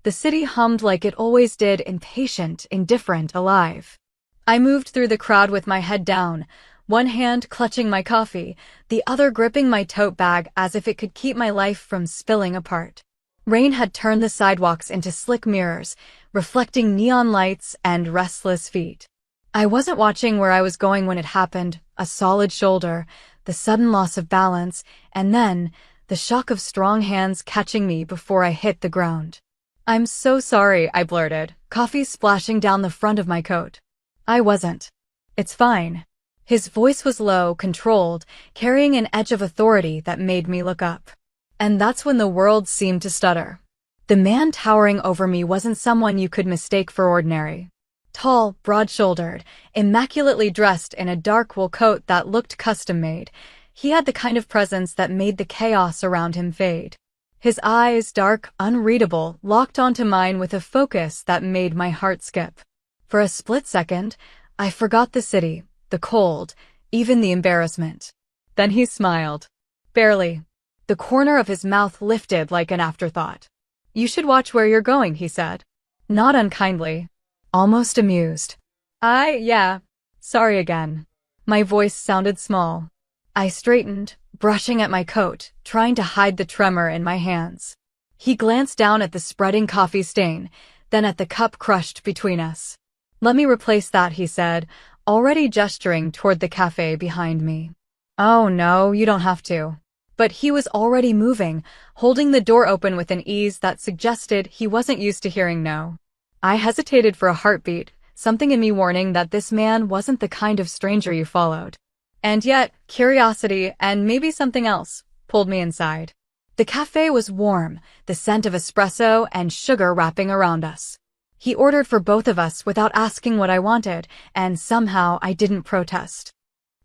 The city hummed like it always did, impatient, indifferent, alive. I moved through the crowd with my head down, one hand clutching my coffee, the other gripping my tote bag as if it could keep my life from spilling apart. Rain had turned the sidewalks into slick mirrors, reflecting neon lights and restless feet. I wasn't watching where I was going when it happened, a solid shoulder, the sudden loss of balance, and then the shock of strong hands catching me before I hit the ground. "I'm so sorry," I blurted, coffee splashing down the front of my coat. "I wasn't. It's fine." His voice was low, controlled, carrying an edge of authority that made me look up. And that's when the world seemed to stutter. The man towering over me wasn't someone you could mistake for ordinary. Tall, broad-shouldered, immaculately dressed in a dark wool coat that looked custom-made, he had the kind of presence that made the chaos around him fade. His eyes, dark, unreadable, locked onto mine with a focus that made my heart skip. For a split second, I forgot the city, the cold, even the embarrassment. Then he smiled. Barely. The corner of his mouth lifted like an afterthought. "You should watch where you're going," he said. Not unkindly. Almost amused. Yeah. Sorry again." My voice sounded small. I straightened, brushing at my coat, trying to hide the tremor in my hands. He glanced down at the spreading coffee stain, then at the cup crushed between us. "Let me replace that," he said, already gesturing toward the cafe behind me. "Oh no, you don't have to." But he was already moving, holding the door open with an ease that suggested he wasn't used to hearing no. I hesitated for a heartbeat, something in me warning that this man wasn't the kind of stranger you followed. And yet, curiosity, and maybe something else, pulled me inside. The cafe was warm, the scent of espresso and sugar wrapping around us. He ordered for both of us without asking what I wanted, and somehow I didn't protest.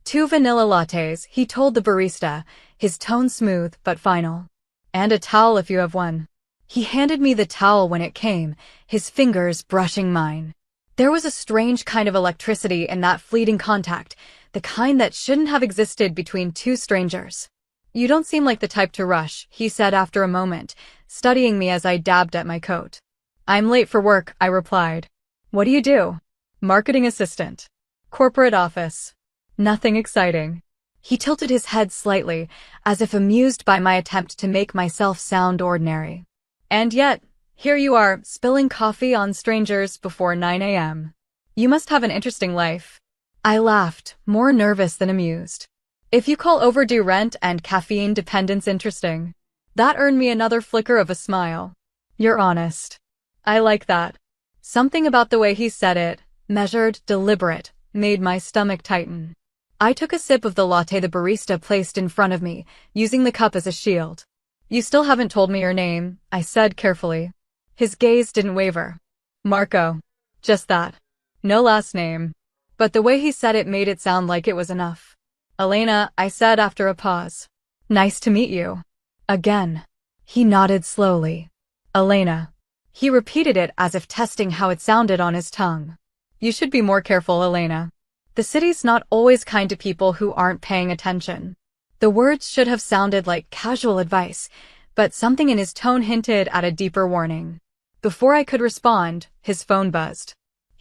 2 vanilla lattes, he told the barista, his tone smooth but final. "And a towel if you have one." He handed me the towel when it came, his fingers brushing mine. There was a strange kind of electricity in that fleeting contact, the kind that shouldn't have existed between two strangers. "You don't seem like the type to rush," he said after a moment, studying me as I dabbed at my coat. "I'm late for work," I replied. "What do you do?" "Marketing assistant. Corporate office. Nothing exciting." He tilted his head slightly, as if amused by my attempt to make myself sound ordinary. "And yet, here you are, spilling coffee on strangers before 9 a.m. You must have an interesting life." I laughed, more nervous than amused. "If you call overdue rent and caffeine dependence interesting." That earned me another flicker of a smile. "You're honest." I like that. Something about the way he said it, measured, deliberate, made my stomach tighten. I took a sip of the latte the barista placed in front of me, using the cup as a shield. "You still haven't told me your name," I said carefully. His gaze didn't waver. "Marco." Just that. No last name. But the way he said it made it sound like it was enough. "Elena," I said after a pause. "Nice to meet you." Again. He nodded slowly. "Elena." He repeated it as if testing how it sounded on his tongue. "You should be more careful, Elena. The city's not always kind to people who aren't paying attention." The words should have sounded like casual advice, but something in his tone hinted at a deeper warning. Before I could respond, his phone buzzed.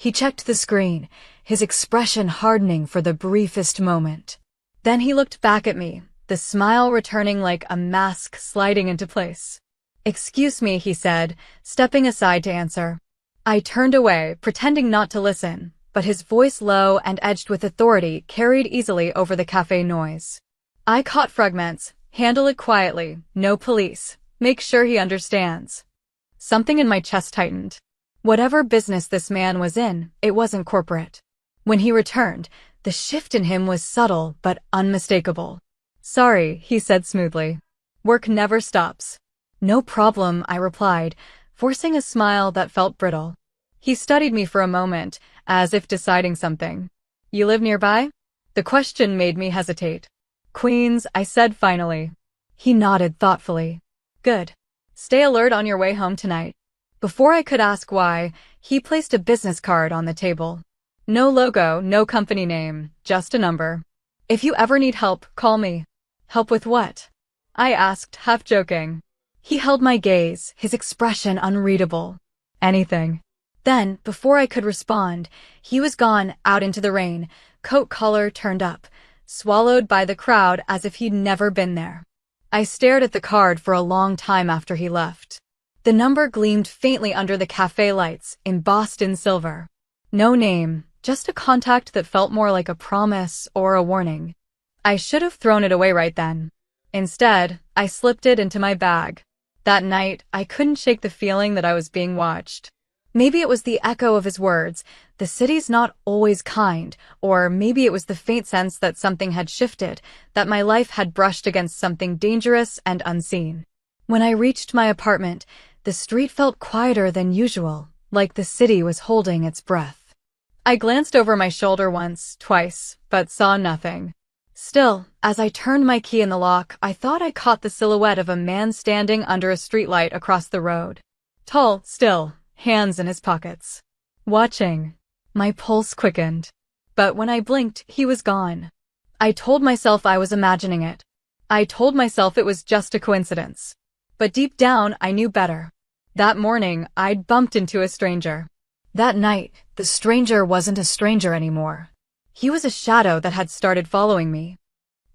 He checked the screen, his expression hardening for the briefest moment. Then he looked back at me, the smile returning like a mask sliding into place. "Excuse me," he said, stepping aside to answer. I turned away, pretending not to listen, but his voice, low and edged with authority, carried easily over the cafe noise. I caught fragments. "Handle it quietly, no police. Make sure he understands." Something in my chest tightened. Whatever business this man was in, it wasn't corporate. When he returned, the shift in him was subtle but unmistakable. "Sorry," he said smoothly. "Work never stops." "No problem," I replied, forcing a smile that felt brittle. He studied me for a moment, as if deciding something. "You live nearby?" The question made me hesitate. "Queens," I said finally. He nodded thoughtfully. "Good. Stay alert on your way home tonight." Before I could ask why, he placed a business card on the table. No logo, no company name, just a number. "If you ever need help, call me." "Help with what?" I asked, half joking. He held my gaze, his expression unreadable. Anything. Then, before I could respond, he was gone out into the rain, coat collar turned up, swallowed by the crowd as if he'd never been there. I stared at the card for a long time after he left. The number gleamed faintly under the cafe lights, embossed in silver. No name, just a contact that felt more like a promise or a warning. I should have thrown it away right then. Instead, I slipped it into my bag. That night, I couldn't shake the feeling that I was being watched. Maybe it was the echo of his words, the city's not always kind, or maybe it was the faint sense that something had shifted, that my life had brushed against something dangerous and unseen. When I reached my apartment, the street felt quieter than usual, like the city was holding its breath. I glanced over my shoulder once, twice, but saw nothing. Still, as I turned my key in the lock, I thought I caught the silhouette of a man standing under a streetlight across the road. Tall, still, hands in his pockets. Watching. My pulse quickened. But when I blinked, he was gone. I told myself I was imagining it. I told myself it was just a coincidence. But deep down, I knew better. That morning, I'd bumped into a stranger. That night, the stranger wasn't a stranger anymore. He was a shadow that had started following me.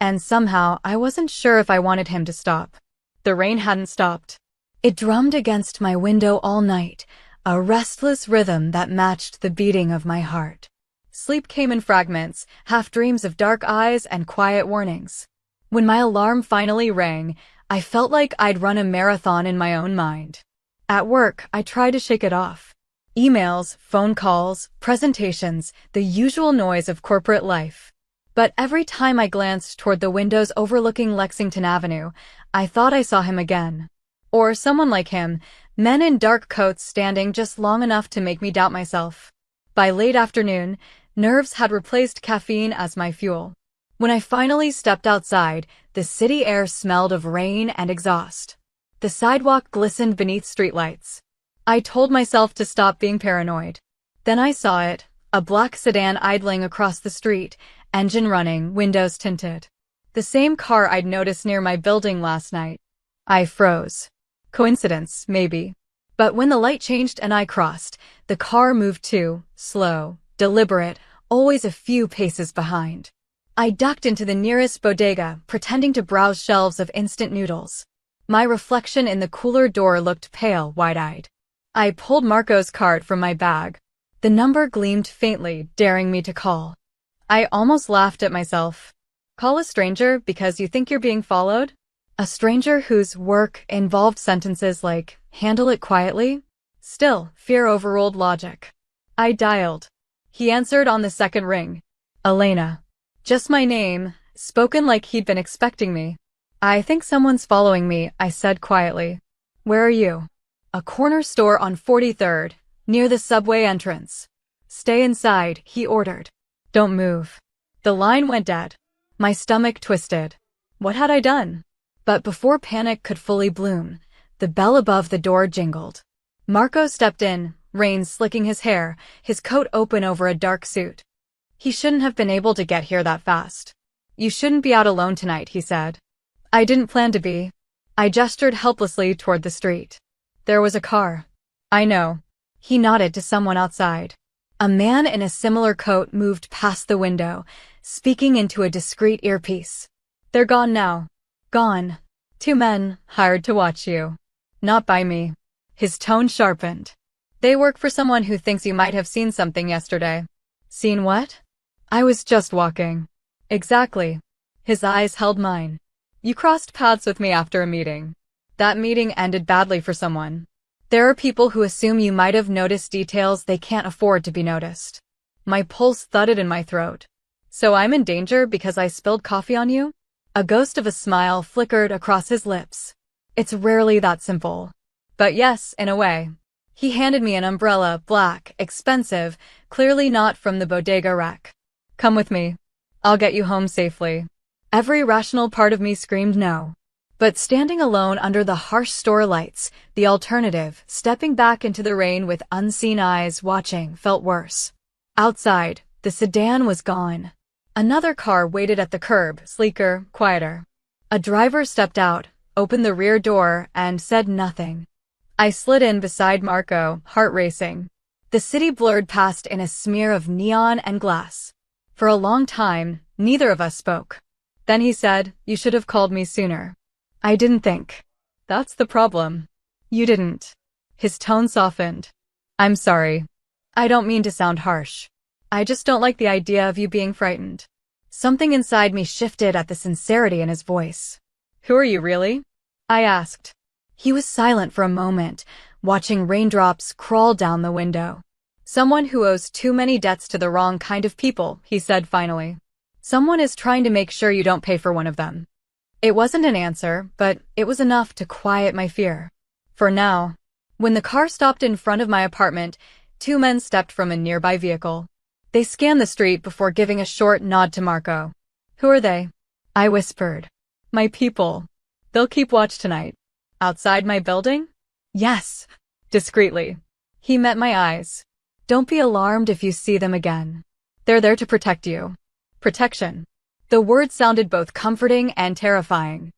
And somehow, I wasn't sure if I wanted him to stop. The rain hadn't stopped. It drummed against my window all night, a restless rhythm that matched the beating of my heart. Sleep came in fragments, half dreams of dark eyes and quiet warnings. When my alarm finally rang, I felt like I'd run a marathon in my own mind. At work, I tried to shake it off. Emails, phone calls, presentations, the usual noise of corporate life. But every time I glanced toward the windows overlooking Lexington Avenue, I thought I saw him again. Or someone like him, men in dark coats standing just long enough to make me doubt myself. By late afternoon, nerves had replaced caffeine as my fuel. When I finally stepped outside, the city air smelled of rain and exhaust. The sidewalk glistened beneath streetlights. I told myself to stop being paranoid. Then I saw it, a black sedan idling across the street, engine running, windows tinted. The same car I'd noticed near my building last night. I froze. Coincidence, maybe. But when the light changed and I crossed, the car moved too, slow, deliberate, always a few paces behind. I ducked into the nearest bodega, pretending to browse shelves of instant noodles. My reflection in the cooler door looked pale, wide-eyed. I pulled Marco's card from my bag. The number gleamed faintly, daring me to call. I almost laughed at myself. Call a stranger because you think you're being followed? A stranger whose work involved sentences like, handle it quietly? Still, fear overruled logic. I dialed. He answered on the second ring. Elena. Just my name, spoken like he'd been expecting me. I think someone's following me, I said quietly. Where are you? A corner store on 43rd, near the subway entrance. Stay inside, he ordered. Don't move. The line went dead. My stomach twisted. What had I done? But before panic could fully bloom, the bell above the door jingled. Marco stepped in, rain slicking his hair, his coat open over a dark suit. He shouldn't have been able to get here that fast. You shouldn't be out alone tonight, he said. I didn't plan to be. I gestured helplessly toward the street. There was a car. I know. He nodded to someone outside. A man in a similar coat moved past the window, speaking into a discreet earpiece. They're gone now. Gone. 2 men, hired to watch you. Not by me. His tone sharpened. They work for someone who thinks you might have seen something yesterday. Seen what? I was just walking. Exactly. His eyes held mine. You crossed paths with me after a meeting. That meeting ended badly for someone. There are people who assume you might have noticed details they can't afford to be noticed. My pulse thudded in my throat. So I'm in danger because I spilled coffee on you? A ghost of a smile flickered across his lips. It's rarely that simple. But yes, in a way. He handed me an umbrella, black, expensive, clearly not from the bodega rack. Come with me. I'll get you home safely. Every rational part of me screamed no. But standing alone under the harsh store lights, the alternative, stepping back into the rain with unseen eyes watching, felt worse. Outside, the sedan was gone. Another car waited at the curb, sleeker, quieter. A driver stepped out, opened the rear door, and said nothing. I slid in beside Marco, heart racing. The city blurred past in a smear of neon and glass. For a long time, neither of us spoke. Then he said, "You should have called me sooner." I didn't think. That's the problem. You didn't. His tone softened. I'm sorry. I don't mean to sound harsh. I just don't like the idea of you being frightened. Something inside me shifted at the sincerity in his voice. Who are you really? I asked. He was silent for a moment, watching raindrops crawl down the window. Someone who owes too many debts to the wrong kind of people, he said finally. Someone is trying to make sure you don't pay for one of them. It wasn't an answer, but it was enough to quiet my fear. For now. When the car stopped in front of my apartment, two men stepped from a nearby vehicle. They scanned the street before giving a short nod to Marco. Who are they? I whispered. My people. They'll keep watch tonight. Outside my building? Yes. Discreetly. He met my eyes. Don't be alarmed if you see them again. They're there to protect you. Protection. The word sounded both comforting and terrifying.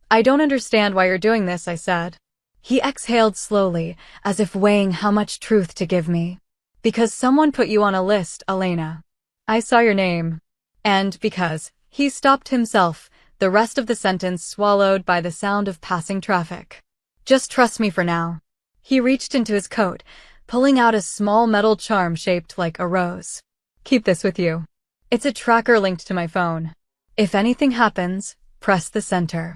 I don't understand why you're doing this, I said. He exhaled slowly, as if weighing how much truth to give me. Because someone put you on a list, Elena. I saw your name. And because he stopped himself, the rest of the sentence swallowed by the sound of passing traffic. Just trust me for now. He reached into his coat, pulling out a small metal charm shaped like a rose. Keep this with you. It's a tracker linked to my phone. If anything happens, press the center.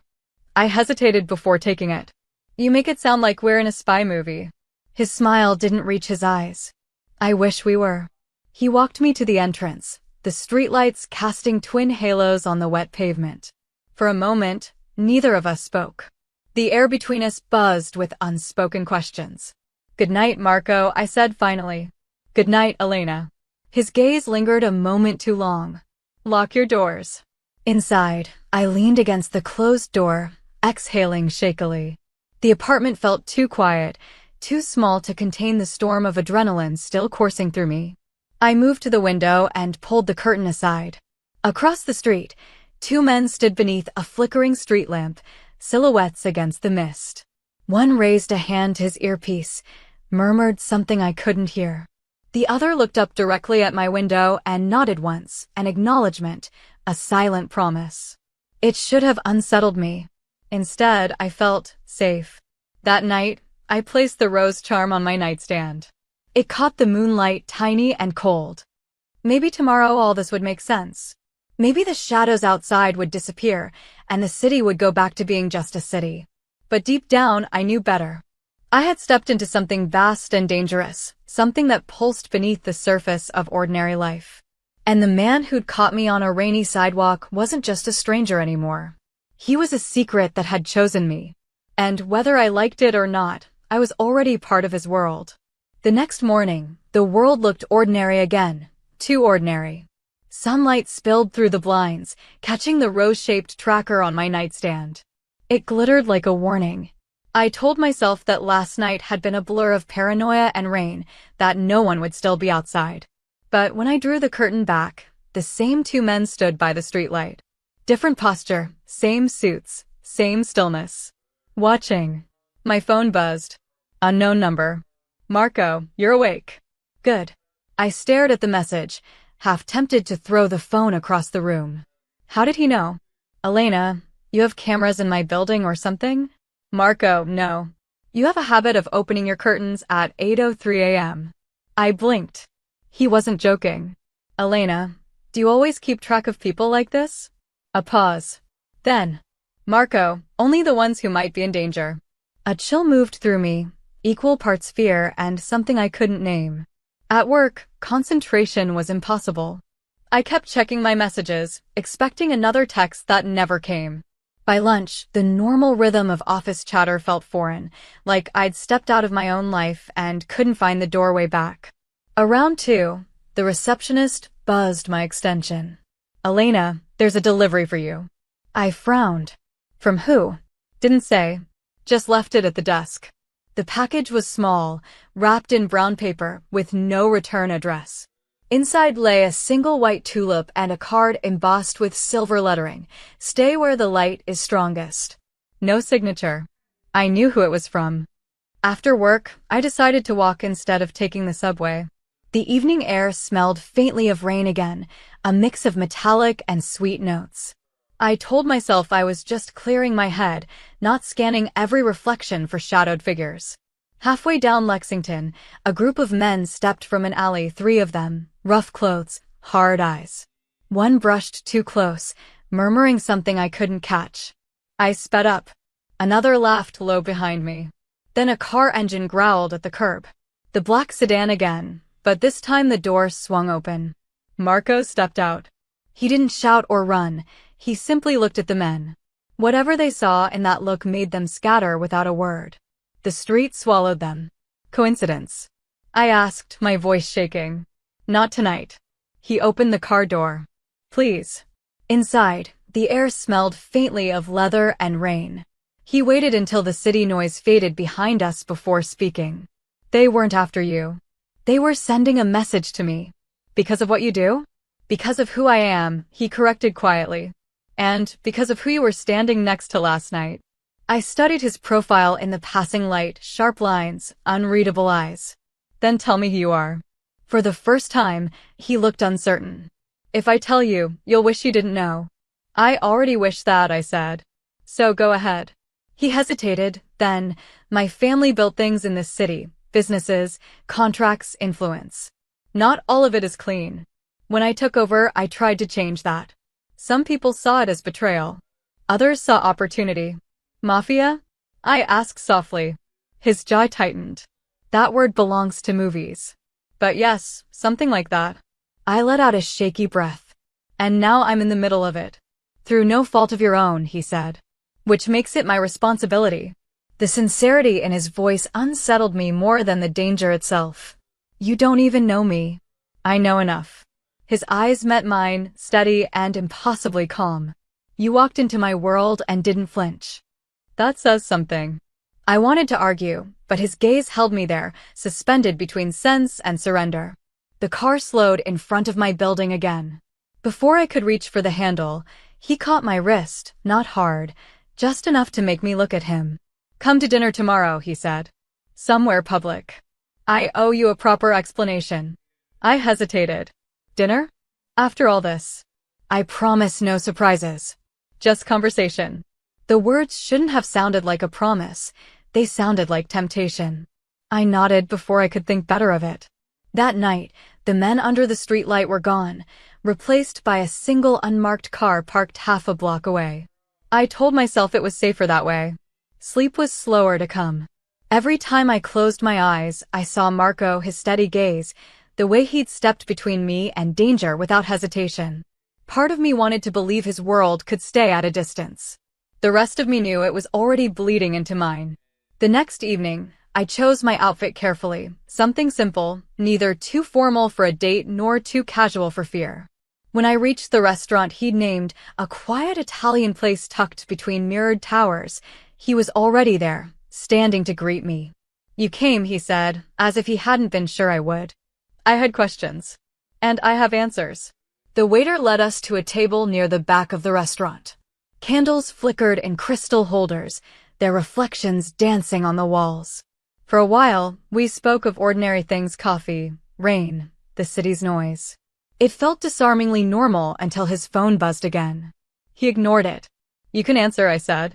I hesitated before taking it. You make it sound like we're in a spy movie. His smile didn't reach his eyes. I wish we were. He walked me to the entrance, the streetlights casting twin halos on the wet pavement. For a moment, neither of us spoke. The air between us buzzed with unspoken questions. Good night, Marco, I said finally. Good night, Elena. His gaze lingered a moment too long. Lock your doors. Inside, I leaned against the closed door, exhaling shakily. The apartment felt too quiet, too small to contain the storm of adrenaline still coursing through me. I moved to the window and pulled the curtain aside. Across the street, two men stood beneath a flickering street lamp, silhouettes against the mist. One raised a hand to his earpiece, murmured something I couldn't hear. The other looked up directly at my window and nodded once, an acknowledgement, a silent promise. It should have unsettled me. Instead, I felt safe. That night, I placed the rose charm on my nightstand. It caught the moonlight tiny and cold. Maybe tomorrow all this would make sense. Maybe the shadows outside would disappear, and the city would go back to being just a city. But deep down, I knew better. I had stepped into something vast and dangerous, something that pulsed beneath the surface of ordinary life. And the man who'd caught me on a rainy sidewalk wasn't just a stranger anymore. He was a secret that had chosen me. And whether I liked it or not, I was already part of his world. The next morning, the world looked ordinary again, too ordinary. Sunlight spilled through the blinds, catching the rose-shaped tracker on my nightstand. It glittered like a warning. I told myself that last night had been a blur of paranoia and rain, that no one would still be outside. But when I drew the curtain back, the same two men stood by the streetlight. Different posture, same suits, same stillness. Watching. My phone buzzed. Unknown number. Marco, you're awake. Good. I stared at the message, half tempted to throw the phone across the room. How did he know? Elena, you have cameras in my building or something? Marco, no. You have a habit of opening your curtains at 8:03 a.m. I blinked. He wasn't joking. Elena, do you always keep track of people like this? A pause. Then, Marco, only the ones who might be in danger. A chill moved through me, equal parts fear and something I couldn't name. At work, concentration was impossible. I kept checking my messages, expecting another text that never came. By lunch, the normal rhythm of office chatter felt foreign, like I'd stepped out of my own life and couldn't find the doorway back. Around 2, the receptionist buzzed my extension. Elena, there's a delivery for you. I frowned. From who? Didn't say. Just left it at the desk. The package was small, wrapped in brown paper, with no return address. Inside lay a single white tulip and a card embossed with silver lettering, "Stay where the light is strongest." No signature. I knew who it was from. After work, I decided to walk instead of taking the subway. The evening air smelled faintly of rain again, a mix of metallic and sweet notes. I told myself I was just clearing my head, not scanning every reflection for shadowed figures. Halfway down Lexington, a group of men stepped from an alley, 3 of them, rough clothes, hard eyes. One brushed too close, murmuring something I couldn't catch. I sped up. Another laughed low behind me. Then a car engine growled at the curb. The black sedan again, but this time the door swung open. Marco stepped out. He didn't shout or run, he simply looked at the men. Whatever they saw in that look made them scatter without a word. The street swallowed them. Coincidence? I asked, my voice shaking. Not tonight. He opened the car door. Please. Inside, the air smelled faintly of leather and rain. He waited until the city noise faded behind us before speaking. They weren't after you. They were sending a message to me. Because of what you do? Because of who I am, he corrected quietly. And because of who you were standing next to last night. I studied his profile in the passing light, sharp lines, unreadable eyes. Then tell me who you are. For the first time, he looked uncertain. If I tell you, you'll wish you didn't know. I already wish that, I said. So go ahead. He hesitated, then, my family built things in this city, businesses, contracts, influence. Not all of it is clean. When I took over, I tried to change that. Some people saw it as betrayal. Others saw opportunity. Mafia? I asked softly. His jaw tightened. That word belongs to movies. But yes, something like that. I let out a shaky breath. And now I'm in the middle of it. Through no fault of your own, he said. Which makes it my responsibility. The sincerity in his voice unsettled me more than the danger itself. You don't even know me. I know enough. His eyes met mine, steady and impossibly calm. You walked into my world and didn't flinch. That says something. I wanted to argue, but his gaze held me there, suspended between sense and surrender. The car slowed in front of my building again. Before I could reach for the handle, he caught my wrist, not hard, just enough to make me look at him. Come to dinner tomorrow, he said. Somewhere public. I owe you a proper explanation. I hesitated. Dinner? After all this. I promise no surprises. Just conversation. The words shouldn't have sounded like a promise. They sounded like temptation. I nodded before I could think better of it. That night, the men under the streetlight were gone, replaced by a single unmarked car parked half a block away. I told myself it was safer that way. Sleep was slower to come. Every time I closed my eyes, I saw Marco, his steady gaze, the way he'd stepped between me and danger without hesitation. Part of me wanted to believe his world could stay at a distance. The rest of me knew it was already bleeding into mine. The next evening, I chose my outfit carefully, something simple, neither too formal for a date nor too casual for fear. When I reached the restaurant he'd named, a quiet Italian place tucked between mirrored towers, he was already there, standing to greet me. You came, he said, as if he hadn't been sure I would. I had questions. And I have answers. The waiter led us to a table near the back of the restaurant. Candles flickered in crystal holders, their reflections dancing on the walls. For a while, we spoke of ordinary things: coffee, rain, the city's noise. It felt disarmingly normal until his phone buzzed again. He ignored it. You can answer, I said.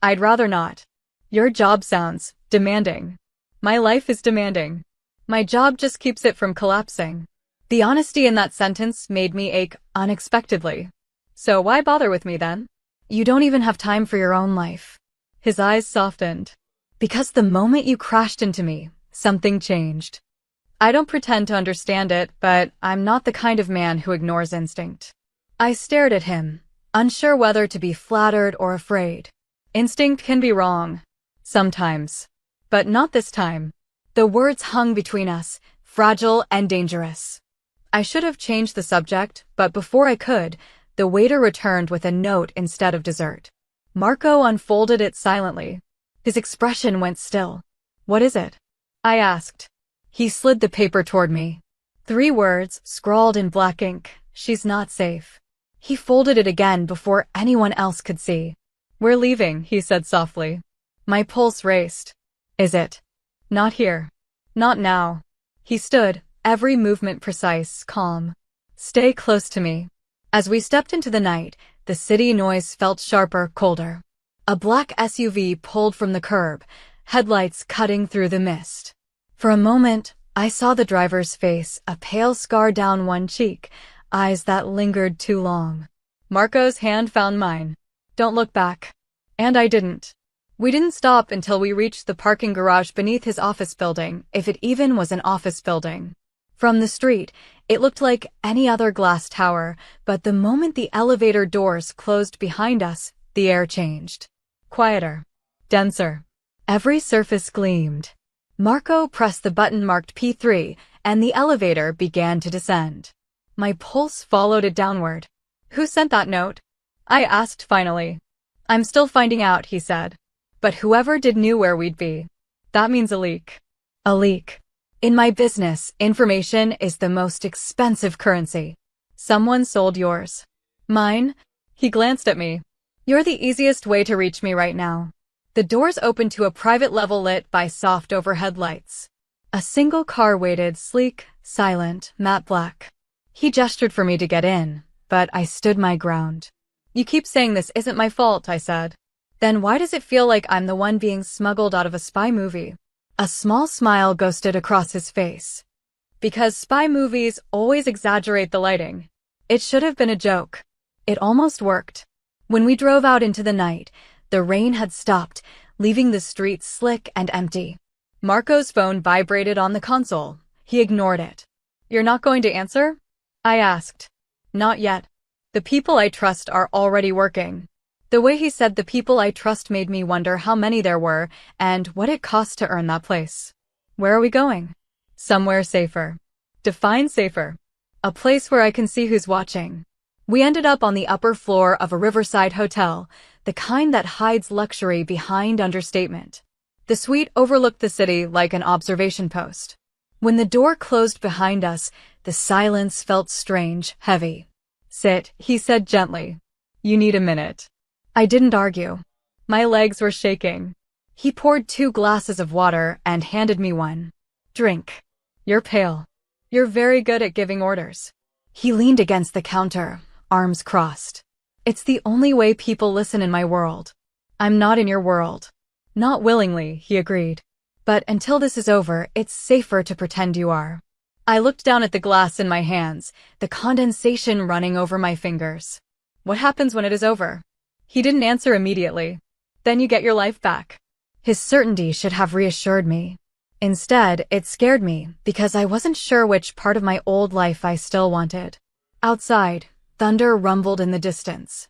I'd rather not. Your job sounds demanding. My life is demanding. My job just keeps it from collapsing. The honesty in that sentence made me ache unexpectedly. So why bother with me then? You don't even have time for your own life. His eyes softened. Because the moment you crashed into me, something changed. I don't pretend to understand it, but I'm not the kind of man who ignores instinct. I stared at him, unsure whether to be flattered or afraid. Instinct can be wrong. Sometimes. But not this time. The words hung between us, fragile and dangerous. I should have changed the subject, but before I could, the waiter returned with a note instead of dessert. Marco unfolded it silently. His expression went still. What is it? I asked. He slid the paper toward me. 3 words, scrawled in black ink. She's not safe. He folded it again before anyone else could see. We're leaving, he said softly. My pulse raced. Is it? Not here. Not now. He stood, every movement precise, calm. Stay close to me. As we stepped into the night, the city noise felt sharper, colder. A black SUV pulled from the curb, headlights cutting through the mist. For a moment, I saw the driver's face, a pale scar down one cheek, eyes that lingered too long. Marco's hand found mine. Don't look back. And I didn't. We didn't stop until we reached the parking garage beneath his office building, if it even was an office building. From the street, it looked like any other glass tower, but the moment the elevator doors closed behind us, the air changed. Quieter. Denser. Every surface gleamed. Marco pressed the button marked P3, and the elevator began to descend. My pulse followed it downward. Who sent that note? I asked finally. I'm still finding out, he said. But whoever did knew where we'd be. That means a leak. A leak. In my business, information is the most expensive currency. Someone sold yours. Mine? He glanced at me. You're the easiest way to reach me right now. The doors opened to a private level lit by soft overhead lights. A single car waited, sleek, silent, matte black. He gestured for me to get in, but I stood my ground. You keep saying this isn't my fault, I said. Then why does it feel like I'm the one being smuggled out of a spy movie? A small smile ghosted across his face. Because spy movies always exaggerate the lighting. It should have been a joke. It almost worked. When we drove out into the night, the rain had stopped, leaving the streets slick and empty. Marco's phone vibrated on the console. He ignored it. You're not going to answer? I asked. Not yet. The people I trust are already working. The way he said the people I trust made me wonder how many there were and what it cost to earn that place. Where are we going? Somewhere safer. Define safer. A place where I can see who's watching. We ended up on the upper floor of a riverside hotel, the kind that hides luxury behind understatement. The suite overlooked the city like an observation post. When the door closed behind us, the silence felt strange, heavy. Sit, he said gently. You need a minute. I didn't argue. My legs were shaking. He poured 2 glasses of water and handed me one. Drink. You're pale. You're very good at giving orders. He leaned against the counter, arms crossed. It's the only way people listen in my world. I'm not in your world. Not willingly, he agreed. But until this is over, it's safer to pretend you are. I looked down at the glass in my hands, the condensation running over my fingers. What happens when it is over? He didn't answer immediately. Then you get your life back. His certainty should have reassured me. Instead, it scared me because I wasn't sure which part of my old life I still wanted. Outside, thunder rumbled in the distance.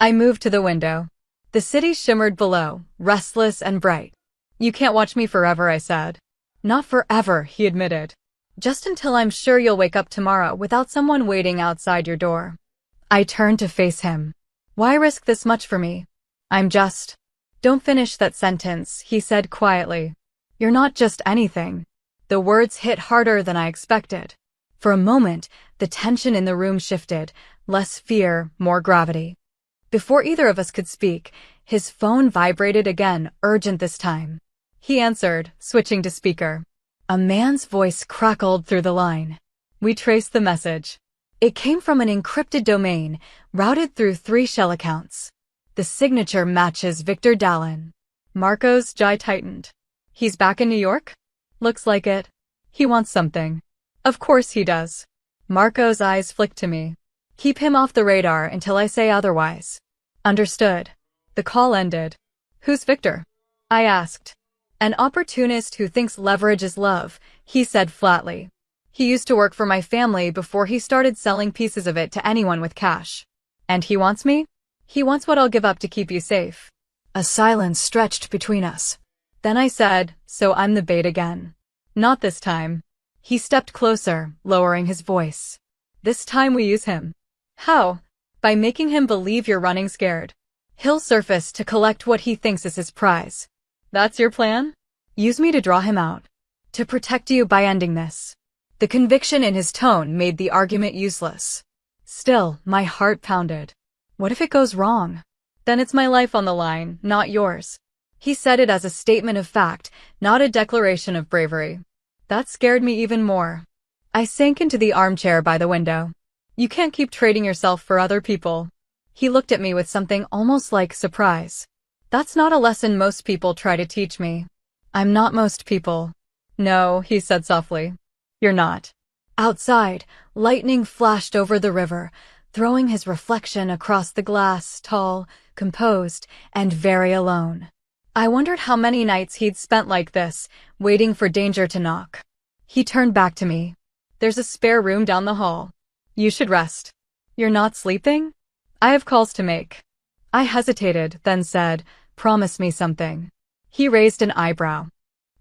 I moved to the window. The city shimmered below, restless and bright. You can't watch me forever, I said. Not forever, he admitted. Just until I'm sure you'll wake up tomorrow without someone waiting outside your door. I turned to face him. Why risk this much for me? I'm just... Don't finish that sentence, he said quietly. You're not just anything. The words hit harder than I expected. For a moment, the tension in the room shifted, less fear, more gravity. Before either of us could speak, his phone vibrated again, urgent this time. He answered, switching to speaker. A man's voice crackled through the line. We traced the message. It came from an encrypted domain, routed through 3 shell accounts. The signature matches Victor Dallin. Marco's jaw tightened. He's back in New York? Looks like it. He wants something. Of course he does. Marco's eyes flicked to me. Keep him off the radar until I say otherwise. Understood. The call ended. Who's Victor? I asked. An opportunist who thinks leverage is love, he said flatly. He used to work for my family before he started selling pieces of it to anyone with cash. And he wants me? He wants what I'll give up to keep you safe. A silence stretched between us. Then I said, so I'm the bait again. Not this time. He stepped closer, lowering his voice. This time we use him. How? By making him believe you're running scared. He'll surface to collect what he thinks is his prize. That's your plan? Use me to draw him out. To protect you by ending this. The conviction in his tone made the argument useless. Still, my heart pounded. What if it goes wrong? Then it's my life on the line, not yours. He said it as a statement of fact, not a declaration of bravery. That scared me even more. I sank into the armchair by the window. You can't keep trading yourself for other people. He looked at me with something almost like surprise. That's not a lesson most people try to teach me. I'm not most people. No, he said softly. You're not. Outside, lightning flashed over the river, throwing his reflection across the glass, tall, composed, and very alone. I wondered how many nights he'd spent like this, waiting for danger to knock. He turned back to me. There's a spare room down the hall. You should rest. You're not sleeping? I have calls to make. I hesitated, then said, Promise me something. He raised an eyebrow.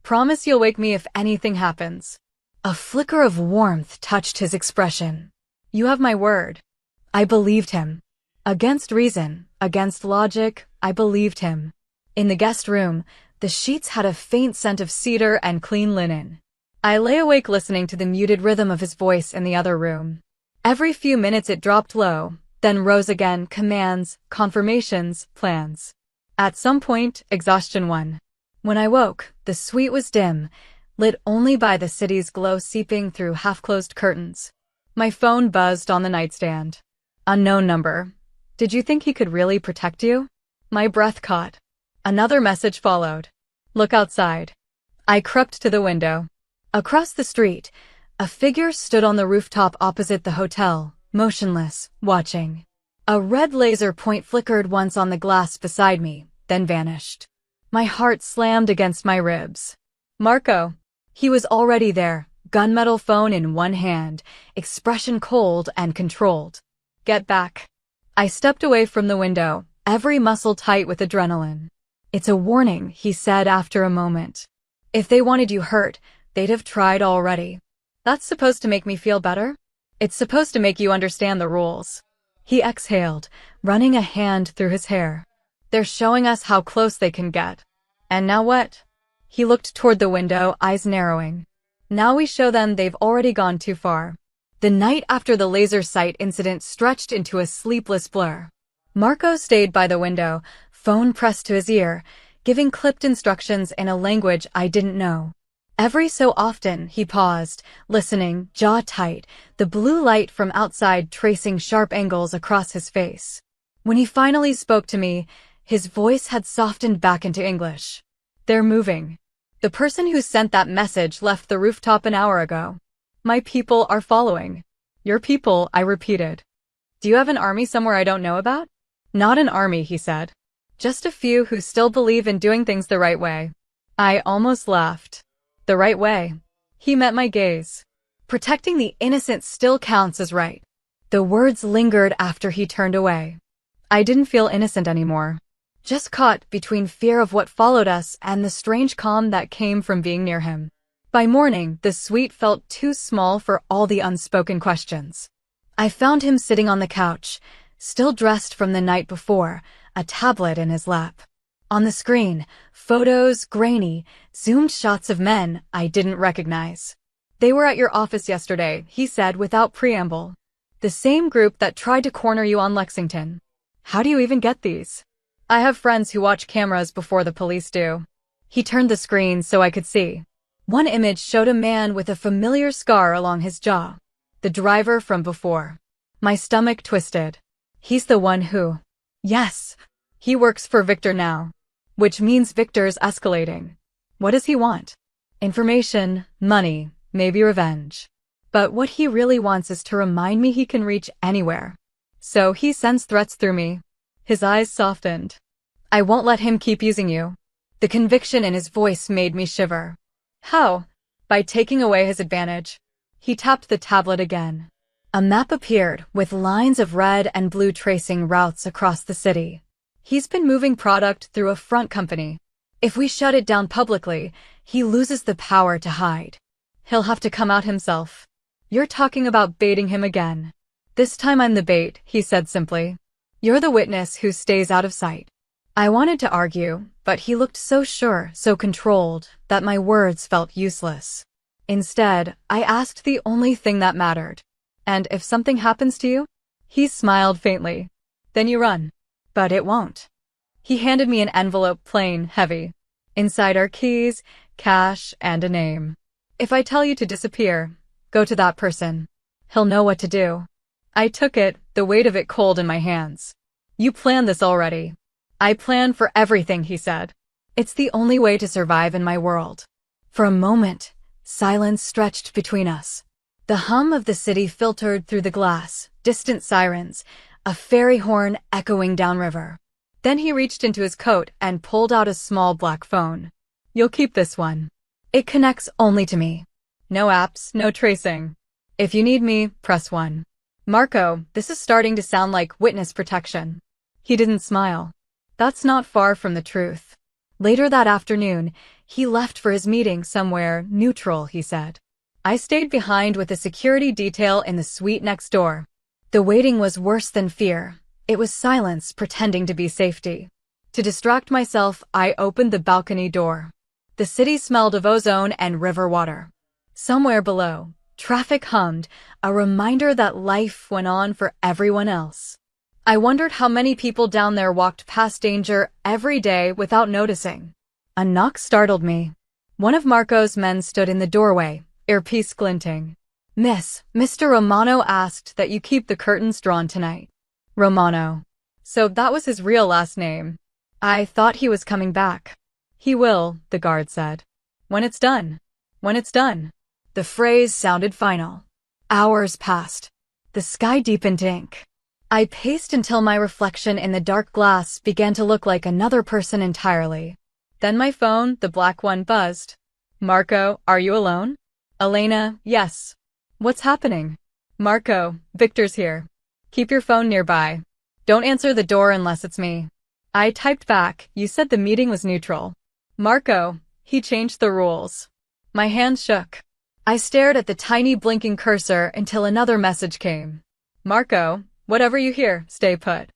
Promise you'll wake me if anything happens. A flicker of warmth touched his expression. You have my word. I believed him. Against reason, against logic, I believed him. In the guest room, the sheets had a faint scent of cedar and clean linen. I lay awake listening to the muted rhythm of his voice in the other room. Every few minutes it dropped low, then rose again, commands, confirmations, plans. At some point, exhaustion won. When I woke, the suite was dim, lit only by the city's glow seeping through half-closed curtains. My phone buzzed on the nightstand. Unknown number. Did you think he could really protect you? My breath caught. Another message followed. Look outside. I crept to the window. Across the street, a figure stood on the rooftop opposite the hotel, motionless, watching. A red laser point flickered once on the glass beside me, then vanished. My heart slammed against my ribs. Marco. He was already there, gunmetal phone in one hand, expression cold and controlled. Get back. I stepped away from the window, every muscle tight with adrenaline. It's a warning, he said after a moment. If they wanted you hurt, they'd have tried already. That's supposed to make me feel better? It's supposed to make you understand the rules. He exhaled, running a hand through his hair. They're showing us how close they can get. And now what? He looked toward the window, eyes narrowing. Now we show them they've already gone too far. The night after the laser sight incident stretched into a sleepless blur. Marco stayed by the window, phone pressed to his ear, giving clipped instructions in a language I didn't know. Every so often, he paused, listening, jaw tight, the blue light from outside tracing sharp angles across his face. When he finally spoke to me, his voice had softened back into English. They're moving. The person who sent that message left the rooftop an hour ago. My people are following. Your people, I repeated. Do you have an army somewhere I don't know about? Not an army, he said. Just a few who still believe in doing things the right way. I almost laughed. The right way. He met my gaze. Protecting the innocent still counts as right. The words lingered after he turned away. I didn't feel innocent anymore. Just caught between fear of what followed us and the strange calm that came from being near him. By morning, the suite felt too small for all the unspoken questions. I found him sitting on the couch, still dressed from the night before, a tablet in his lap. On the screen, photos, grainy, zoomed shots of men I didn't recognize. They were at your office yesterday, he said without preamble. The same group that tried to corner you on Lexington. How do you even get these? I have friends who watch cameras before the police do. He turned the screen so I could see. One image showed a man with a familiar scar along his jaw. The driver from before. My stomach twisted. He's the one who... Yes. He works for Victor now. Which means Victor's escalating. What does he want? Information, money, maybe revenge. But what he really wants is to remind me he can reach anywhere. So he sends threats through me. His eyes softened. I won't let him keep using you. The conviction in his voice made me shiver. How? By taking away his advantage. He tapped the tablet again. A map appeared, with lines of red and blue tracing routes across the city. He's been moving product through a front company. If we shut it down publicly, he loses the power to hide. He'll have to come out himself. You're talking about baiting him again. This time I'm the bait, he said simply. You're the witness who stays out of sight. I wanted to argue, but he looked so sure, so controlled, that my words felt useless. Instead, I asked the only thing that mattered. And if something happens to you? He smiled faintly. Then you run. But it won't. He handed me an envelope, plain, heavy. Inside are keys, cash, and a name. If I tell you to disappear, go to that person. He'll know what to do. I took it, the weight of it cold in my hands. You planned this already. I plan for everything, he said. It's the only way to survive in my world. For a moment, silence stretched between us. The hum of the city filtered through the glass, distant sirens, a ferry horn echoing downriver. Then he reached into his coat and pulled out a small black phone. You'll keep this one. It connects only to me. No apps, no tracing. If you need me, press 1. Marco, this is starting to sound like witness protection. He didn't smile. That's not far from the truth. Later that afternoon, he left for his meeting somewhere neutral, he said. I stayed behind with a security detail in the suite next door. The waiting was worse than fear. It was silence pretending to be safety. To distract myself, I opened the balcony door. The city smelled of ozone and river water. Somewhere below, traffic hummed, a reminder that life went on for everyone else. I wondered how many people down there walked past danger every day without noticing. A knock startled me. One of Marco's men stood in the doorway, earpiece glinting. Mr. Romano asked that you keep the curtains drawn tonight. Romano. So that was his real last name. I thought he was coming back. He will, the guard said. When it's done. When it's done. The phrase sounded final. Hours passed. The sky deepened ink. I paced until my reflection in the dark glass began to look like another person entirely. Then my phone, the black one, buzzed. Marco, are you alone? Elena, yes. What's happening? Marco, Victor's here. Keep your phone nearby. Don't answer the door unless it's me. I typed back, you said the meeting was neutral. Marco, he changed the rules. My hand shook. I stared at the tiny blinking cursor until another message came. Marco, whatever you hear, stay put.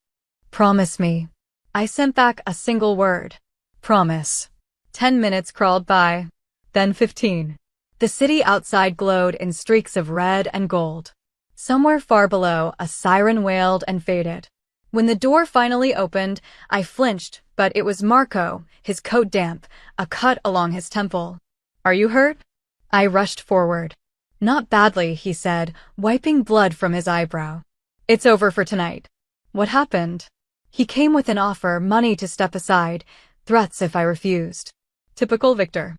Promise me. I sent back a single word. Promise. 10 minutes crawled by. Then 15. The city outside glowed in streaks of red and gold. Somewhere far below, a siren wailed and faded. When the door finally opened, I flinched, but it was Marco, his coat damp, a cut along his temple. Are you hurt? I rushed forward. Not badly, he said, wiping blood from his eyebrow. It's over for tonight. What happened? He came with an offer, money to step aside, threats if I refused. Typical Victor.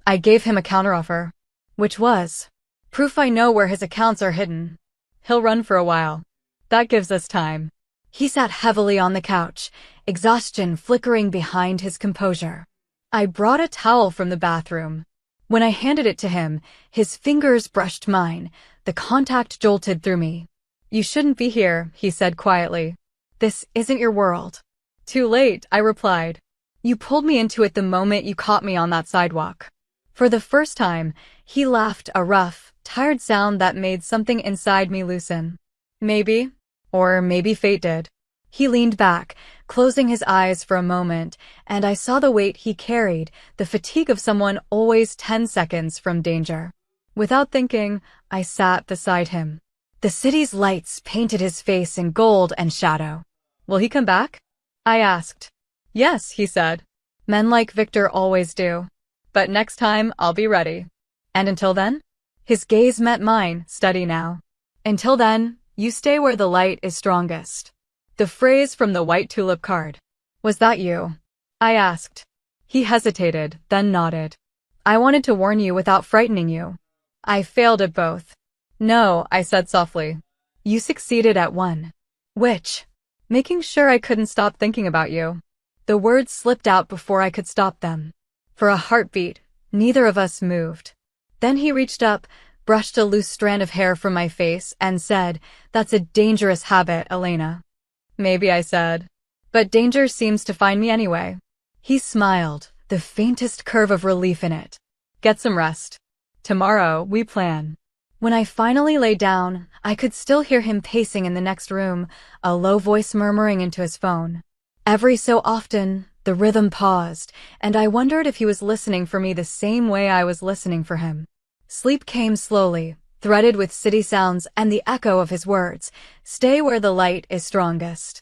I gave him a counteroffer. Which was proof I know where his accounts are hidden. He'll run for a while. That gives us time. He sat heavily on the couch, exhaustion flickering behind his composure. I brought a towel from the bathroom. When I handed it to him, his fingers brushed mine. The contact jolted through me. You shouldn't be here, he said quietly. This isn't your world. Too late, I replied. You pulled me into it the moment you caught me on that sidewalk. For the first time, he laughed, a rough, tired sound that made something inside me loosen. Maybe, or maybe fate did. He leaned back, closing his eyes for a moment, and I saw the weight he carried, the fatigue of someone always 10 seconds from danger. Without thinking, I sat beside him. The city's lights painted his face in gold and shadow. Will he come back? I asked. Yes, he said. Men like Victor always do. But next time, I'll be ready. And until then? His gaze met mine, steady now. Until then, you stay where the light is strongest. The phrase from the white tulip card. Was that you? I asked. He hesitated, then nodded. I wanted to warn you without frightening you. I failed at both. No, I said softly. You succeeded at one. Which? Making sure I couldn't stop thinking about you. The words slipped out before I could stop them. For a heartbeat, neither of us moved. Then he reached up, brushed a loose strand of hair from my face, and said, That's a dangerous habit, Elena. Maybe, I said. But danger seems to find me anyway. He smiled, the faintest curve of relief in it. Get some rest. Tomorrow, we plan. When I finally lay down, I could still hear him pacing in the next room, a low voice murmuring into his phone. Every so often, the rhythm paused, and I wondered if he was listening for me the same way I was listening for him. Sleep came slowly, threaded with city sounds and the echo of his words, stay where the light is strongest.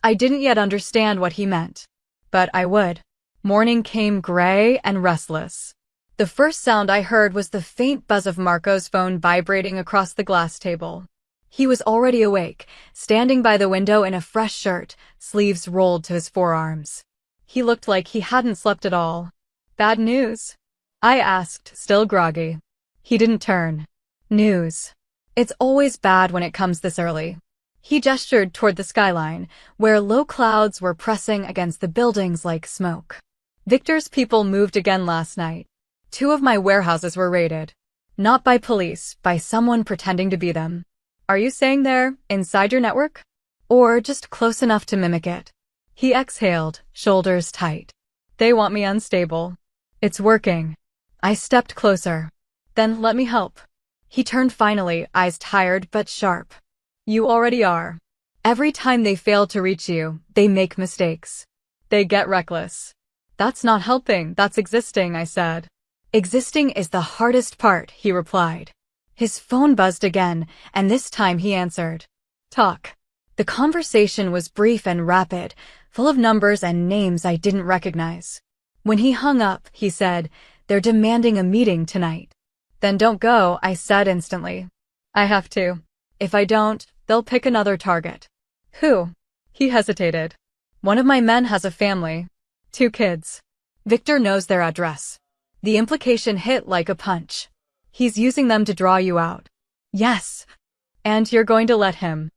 I didn't yet understand what he meant. but I would. Morning came gray and restless. The first sound I heard was the faint buzz of Marco's phone vibrating across the glass table. He was already awake, standing by the window in a fresh shirt, sleeves rolled to his forearms. He looked like he hadn't slept at all. "Bad news?" I asked, still groggy. He didn't turn. "News. It's always bad when it comes this early." He gestured toward the skyline, where low clouds were pressing against the buildings like smoke. "Victor's people moved again last night. 2 of my warehouses were raided. Not by police, by someone pretending to be them." "Are you saying they're inside your network? Or just close enough to mimic it?" He exhaled, shoulders tight. "They want me unstable. It's working." I stepped closer. "Then let me help." He turned finally, eyes tired but sharp. "You already are. Every time they fail to reach you, they make mistakes. They get reckless." "That's not helping, that's existing," I said. "Existing is the hardest part," he replied. His phone buzzed again, and this time he answered. "Talk." The conversation was brief and rapid, full of numbers and names I didn't recognize. When he hung up, he said, "They're demanding a meeting tonight." "Then don't go," I said instantly. "I have to. If I don't, they'll pick another target." "Who?" He hesitated. "One of my men has a family. 2 kids. Victor knows their address." The implication hit like a punch. "He's using them to draw you out." "Yes." "And you're going to let him."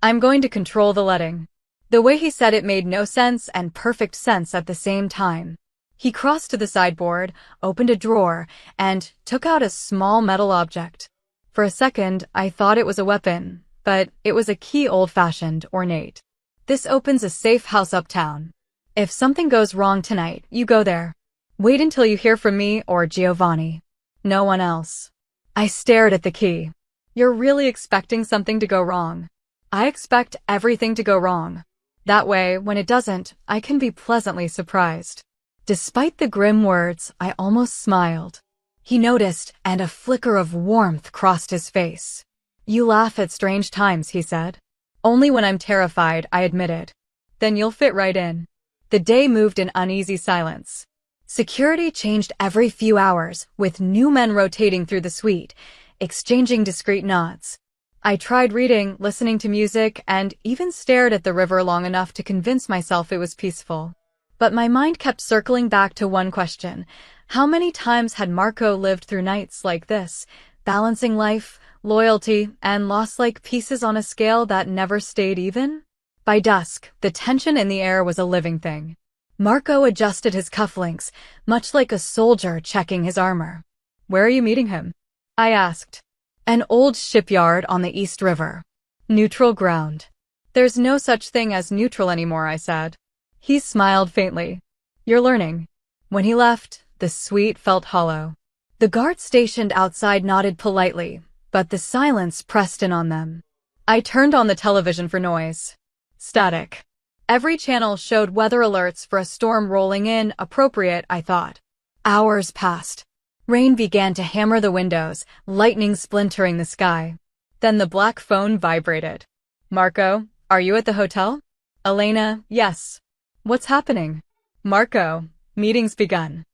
"I'm going to control the letting." The way he said it made no sense and perfect sense at the same time. He crossed to the sideboard, opened a drawer, and took out a small metal object. For a second, I thought it was a weapon, but it was a key, old-fashioned, ornate. "This opens a safe house uptown. If something goes wrong tonight, you go there. Wait until you hear from me or Giovanni. No one else." I stared at the key. "You're really expecting something to go wrong?" "I expect everything to go wrong. That way, when it doesn't, I can be pleasantly surprised." Despite the grim words, I almost smiled. He noticed, and a flicker of warmth crossed his face. "You laugh at strange times," he said. "Only when I'm terrified," I admitted. "Then you'll fit right in." The day moved in uneasy silence. Security changed every few hours, with new men rotating through the suite, exchanging discreet nods. I tried reading, listening to music, and even stared at the river long enough to convince myself it was peaceful. But my mind kept circling back to one question. How many times had Marco lived through nights like this, balancing life, loyalty, and loss like pieces on a scale that never stayed even? By dusk, the tension in the air was a living thing. Marco adjusted his cufflinks, much like a soldier checking his armor. "Where are you meeting him?" I asked. "An old shipyard on the East River. Neutral ground." "There's no such thing as neutral anymore," I said. He smiled faintly. "You're learning." When he left, the suite felt hollow. The guard stationed outside nodded politely, but the silence pressed in on them. I turned on the television for noise. Static. Every channel showed weather alerts for a storm rolling in, appropriate, I thought. Hours passed. Rain began to hammer the windows, lightning splintering the sky. Then the black phone vibrated. "Marco, are you at the hotel?" "Elena, yes." "What's happening?" "Marco, meeting's begun.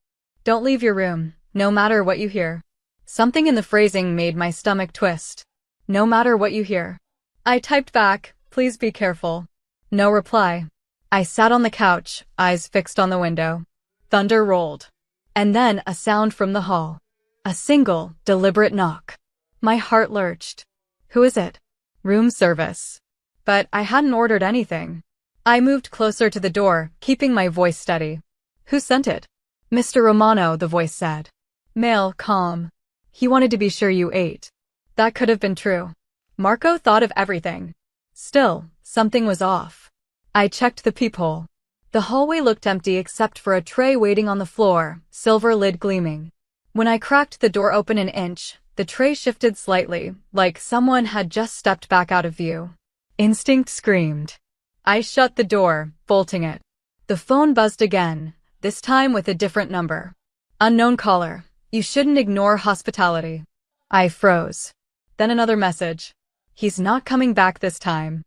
Don't leave your room, no matter what you hear." Something in the phrasing made my stomach twist. "No matter what you hear." I typed back, "Please be careful." No reply. I sat on the couch, eyes fixed on the window. Thunder rolled. And then a sound from the hall. A single, deliberate knock. My heart lurched. "Who is it?" "Room service." But I hadn't ordered anything. I moved closer to the door, keeping my voice steady. "Who sent it?" "Mr. Romano," the voice said. Male, calm. "He wanted to be sure you ate." That could have been true. Marco thought of everything. Still, something was off. I checked the peephole. The hallway looked empty except for a tray waiting on the floor, silver lid gleaming. When I cracked the door open an inch, the tray shifted slightly, like someone had just stepped back out of view. Instinct screamed. I shut the door, bolting it. The phone buzzed again, this time with a different number. "Unknown caller. You shouldn't ignore hospitality." I froze. Then another message. "He's not coming back this time."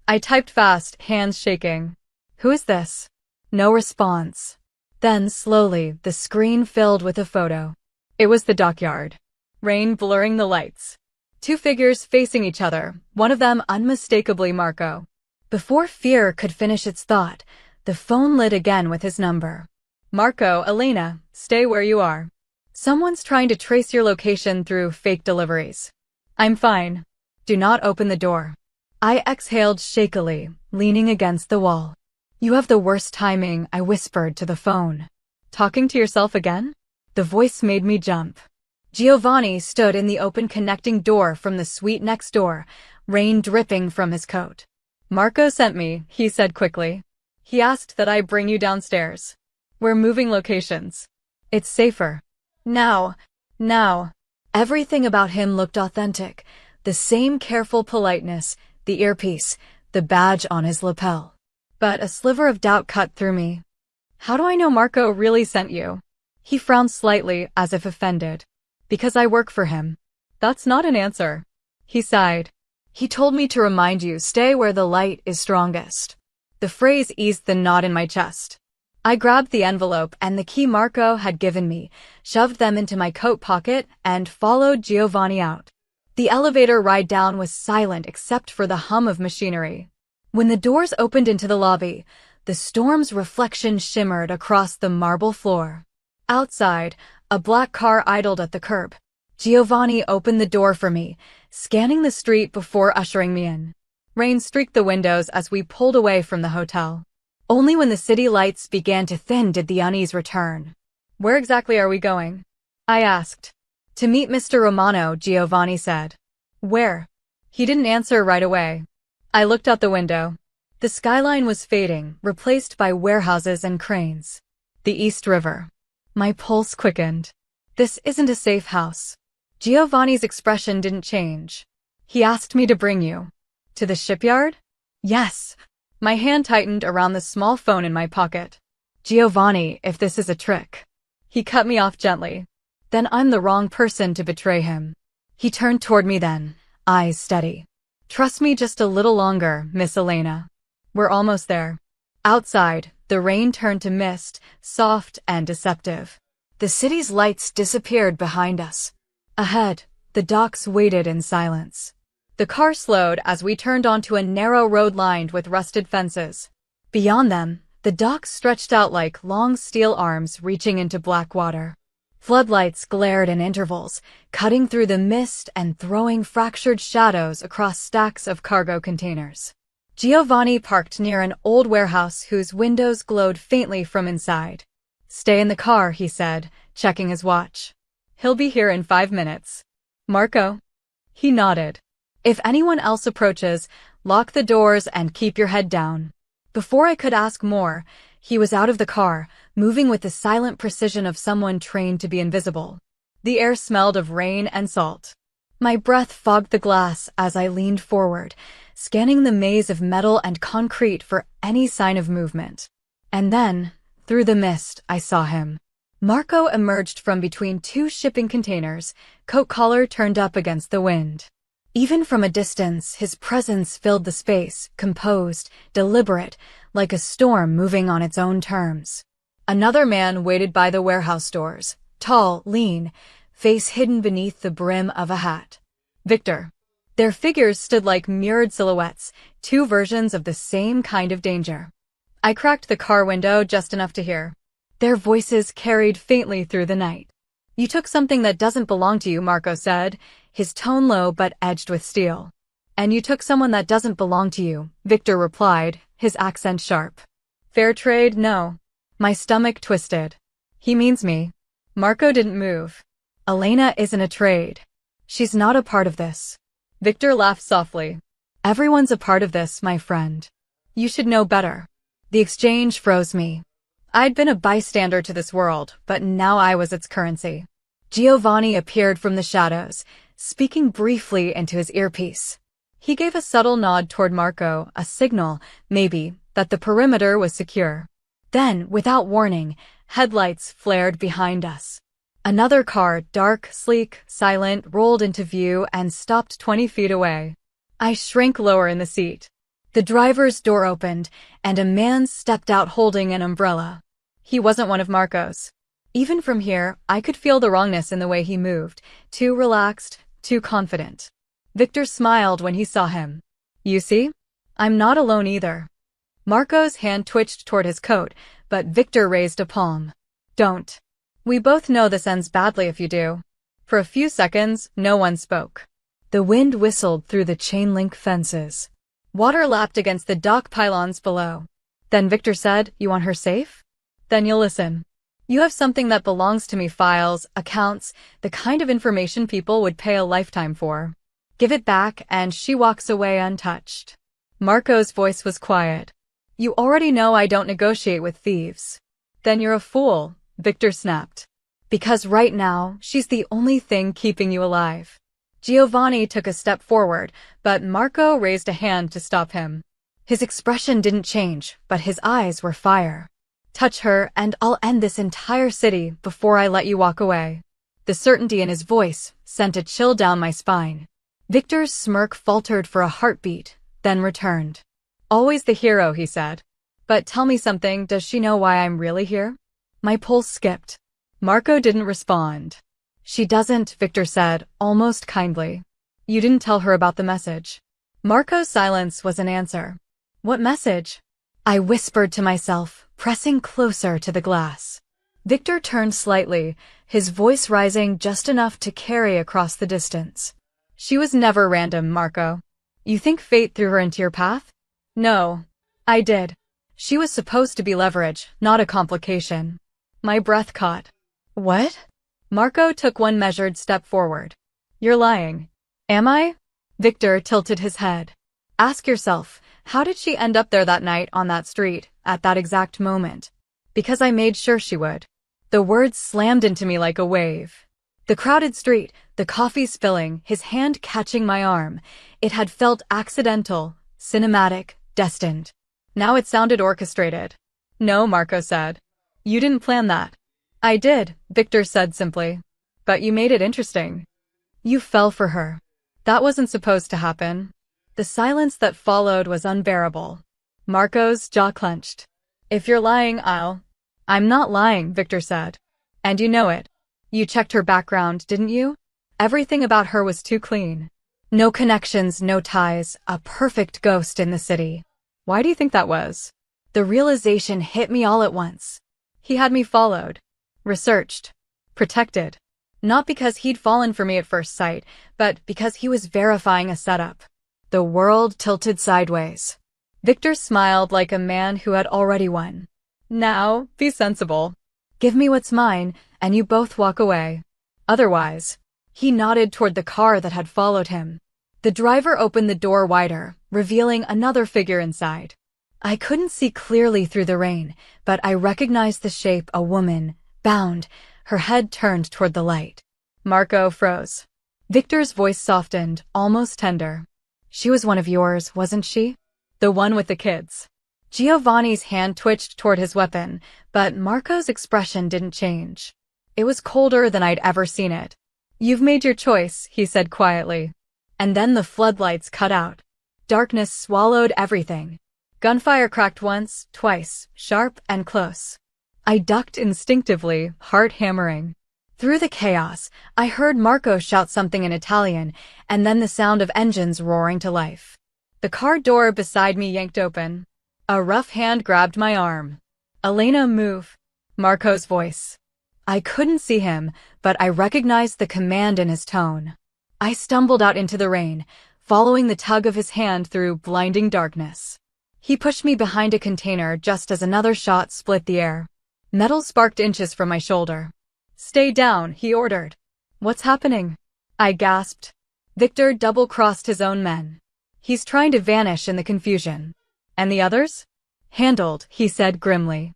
I typed fast, hands shaking. "Who is this?" No response. Then, slowly, the screen filled with a photo. It was the dockyard. Rain blurring the lights. Two figures facing each other, one of them unmistakably Marco. Before fear could finish its thought, the phone lit again with his number. Marco, Elena, stay where you are. Someone's trying to trace your location through fake deliveries. I'm fine. Do not open the door. I exhaled shakily, leaning against the wall. You have the worst timing, I whispered to the phone. Talking to yourself again? The voice made me jump. Giovanni stood in the open connecting door from the suite next door, rain dripping from his coat. Marco sent me, he said quickly. He asked that I bring you downstairs. We're moving locations. It's safer. Now. Everything about him looked authentic. The same careful politeness, the earpiece, the badge on his lapel. But a sliver of doubt cut through me. How do I know Marco really sent you? He frowned slightly, as if offended. Because I work for him. That's not an answer. He sighed. He told me to remind you, stay where the light is strongest. The phrase eased the knot in my chest. I grabbed the envelope and the key Marco had given me, shoved them into my coat pocket, and followed Giovanni out. The elevator ride down was silent except for the hum of machinery. When the doors opened into the lobby, the storm's reflection shimmered across the marble floor. Outside, a black car idled at the curb. Giovanni opened the door for me, scanning the street before ushering me in. Rain streaked the windows as we pulled away from the hotel. Only when the city lights began to thin did the unease return. Where exactly are we going? I asked. To meet Mr. Romano, Giovanni said. Where? He didn't answer right away. I looked out the window. The skyline was fading, replaced by warehouses and cranes. The East River. My pulse quickened. This isn't a safe house. Giovanni's expression didn't change. He asked me to bring you. To the shipyard? Yes. My hand tightened around the small phone in my pocket. Giovanni, if this is a trick. He cut me off gently. Then I'm the wrong person to betray him. He turned toward me then, eyes steady. Trust me just a little longer, Miss Elena. We're almost there. Outside, the rain turned to mist, soft and deceptive. The city's lights disappeared behind us. Ahead, the docks waited in silence. The car slowed as we turned onto a narrow road lined with rusted fences. Beyond them, the docks stretched out like long steel arms reaching into black water. Floodlights glared in intervals, cutting through the mist and throwing fractured shadows across stacks of cargo containers. Giovanni parked near an old warehouse whose windows glowed faintly from inside. Stay in the car, he said, checking his watch. He'll be here in 5 minutes. Marco? He nodded. If anyone else approaches, lock the doors and keep your head down. Before I could ask more, he was out of the car, moving with the silent precision of someone trained to be invisible. The air smelled of rain and salt. My breath fogged the glass as I leaned forward, scanning the maze of metal and concrete for any sign of movement. And then, through the mist, I saw him. Marco emerged from between two shipping containers, coat collar turned up against the wind. Even from a distance, his presence filled the space, composed, deliberate, like a storm moving on its own terms. Another man waited by the warehouse doors, tall, lean, face hidden beneath the brim of a hat. Victor. Their figures stood like mirrored silhouettes, two versions of the same kind of danger. I cracked the car window just enough to hear. Their voices carried faintly through the night. You took something that doesn't belong to you, Marco said, his tone low but edged with steel. And you took someone that doesn't belong to you, Victor replied, his accent sharp. Fair trade, no. My stomach twisted. He means me. Marco didn't move. Elena isn't a trade. She's not a part of this. Victor laughed softly. Everyone's a part of this, my friend. You should know better. The exchange froze me. I'd been a bystander to this world, but now I was its currency. Giovanni appeared from the shadows, speaking briefly into his earpiece. He gave a subtle nod toward Marco, a signal, maybe, that the perimeter was secure. Then, without warning, headlights flared behind us. Another car, dark, sleek, silent, rolled into view and stopped 20 feet away. I shrank lower in the seat. The driver's door opened, and a man stepped out holding an umbrella. He wasn't one of Marco's. Even from here, I could feel the wrongness in the way he moved, too relaxed, too confident. Victor smiled when he saw him. You see? I'm not alone either. Marco's hand twitched toward his coat, but Victor raised a palm. Don't. We both know this ends badly if you do. For a few seconds, no one spoke. The wind whistled through the chain-link fences. Water lapped against the dock pylons below. Then Victor said, "You want her safe? Then you'll listen. You have something that belongs to me, files, accounts, the kind of information people would pay a lifetime for. Give it back," and she walks away untouched. Marco's voice was quiet. "You already know I don't negotiate with thieves." "Then you're a fool," Victor snapped. "Because right now, she's the only thing keeping you alive." Giovanni took a step forward, but Marco raised a hand to stop him. His expression didn't change, but his eyes were fire. "Touch her, and I'll end this entire city before I let you walk away." The certainty in his voice sent a chill down my spine. Victor's smirk faltered for a heartbeat, then returned. "Always the hero," he said. "But tell me something, does she know why I'm really here?" My pulse skipped. Marco didn't respond. "She doesn't," Victor said, almost kindly. "You didn't tell her about the message." Marco's silence was an answer. "What message?" I whispered to myself, pressing closer to the glass. Victor turned slightly, his voice rising just enough to carry across the distance. "She was never random, Marco. You think fate threw her into your path?" "No. I did. She was supposed to be leverage, not a complication." My breath caught. "What?" Marco took one measured step forward. "You're lying." "Am I?" Victor tilted his head. "Ask yourself, how did she end up there that night on that street, at that exact moment?" "Because I made sure she would." The words slammed into me like a wave. The crowded street, the coffee spilling, his hand catching my arm. It had felt accidental, cinematic, destined. Now it sounded orchestrated. "No," Marco said. "You didn't plan that." "I did," Victor said simply. "But you made it interesting. You fell for her. That wasn't supposed to happen." The silence that followed was unbearable. Marco's jaw clenched. "If you're lying, I'm not lying," Victor said. "And you know it. You checked her background, didn't you? Everything about her was too clean. No connections, no ties, a perfect ghost in the city." "Why do you think that was?" The realization hit me all at once. He had me followed, researched, protected. Not because he'd fallen for me at first sight, but because he was verifying a setup. The world tilted sideways. Victor smiled like a man who had already won. "Now, be sensible. Give me what's mine, and you both walk away. Otherwise." He nodded toward the car that had followed him. The driver opened the door wider, revealing another figure inside. I couldn't see clearly through the rain, but I recognized the shape, a woman, bound, her head turned toward the light. Marco froze. Victor's voice softened, almost tender. "She was one of yours, wasn't she? The one with the kids." Giovanni's hand twitched toward his weapon, but Marco's expression didn't change. It was colder than I'd ever seen it. "You've made your choice," he said quietly. And then the floodlights cut out. Darkness swallowed everything. Gunfire cracked once, twice, sharp and close. I ducked instinctively, heart hammering. Through the chaos, I heard Marco shout something in Italian, and then the sound of engines roaring to life. The car door beside me yanked open. A rough hand grabbed my arm. "Elena, move." Marco's voice. I couldn't see him, but I recognized the command in his tone. I stumbled out into the rain, following the tug of his hand through blinding darkness. He pushed me behind a container just as another shot split the air. Metal sparked inches from my shoulder. "Stay down," he ordered. "What's happening?" I gasped. Victor double-crossed his own men. "He's trying to vanish in the confusion." "And the others?" "Handled," he said grimly.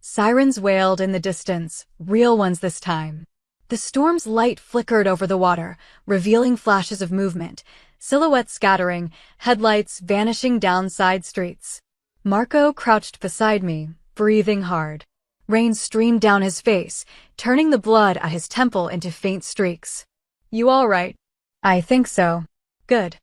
Sirens wailed in the distance, real ones this time. The storm's light flickered over the water, revealing flashes of movement, silhouettes scattering, headlights vanishing down side streets. Marco crouched beside me, breathing hard. Rain streamed down his face, turning the blood at his temple into faint streaks. "You all right?" "I think so." "Good."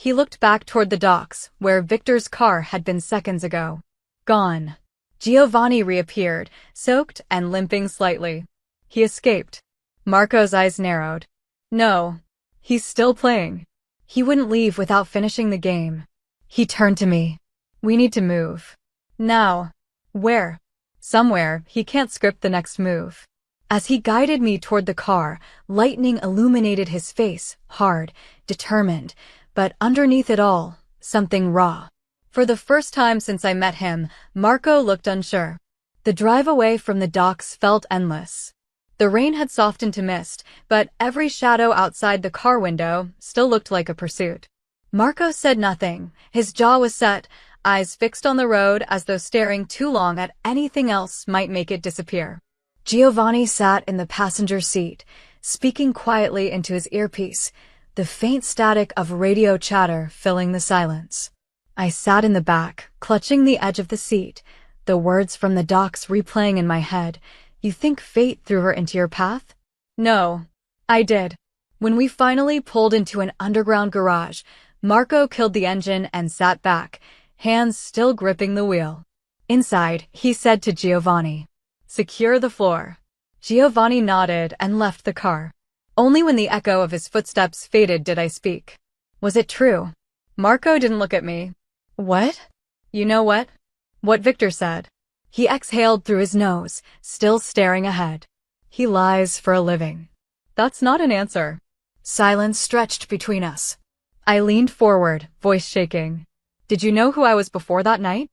He looked back toward the docks, where Victor's car had been seconds ago. Gone. Giovanni reappeared, soaked and limping slightly. He escaped. Marco's eyes narrowed. No. He's still playing. He wouldn't leave without finishing the game. He turned to me. We need to move. Now. Where? Somewhere. He can't script the next move. As he guided me toward the car, lightning illuminated his face, hard, determined, but underneath it all, something raw. For the first time since I met him, Marco looked unsure. The drive away from the docks felt endless. The rain had softened to mist, but every shadow outside the car window still looked like a pursuit. Marco said nothing. His jaw was set, eyes fixed on the road as though staring too long at anything else might make it disappear. Giovanni sat in the passenger seat, speaking quietly into his earpiece, the faint static of radio chatter filling the silence. I sat in the back, clutching the edge of the seat, the words from the docks replaying in my head. You think fate threw her into your path? No. I did. When we finally pulled into an underground garage, Marco killed the engine and sat back, hands still gripping the wheel. Inside, he said to Giovanni, "Secure the floor." Giovanni nodded and left the car. Only when the echo of his footsteps faded did I speak. Was it true? Marco didn't look at me. What? You know what? What Victor said. He exhaled through his nose, still staring ahead. He lies for a living. That's not an answer. Silence stretched between us. I leaned forward, voice shaking. Did you know who I was before that night?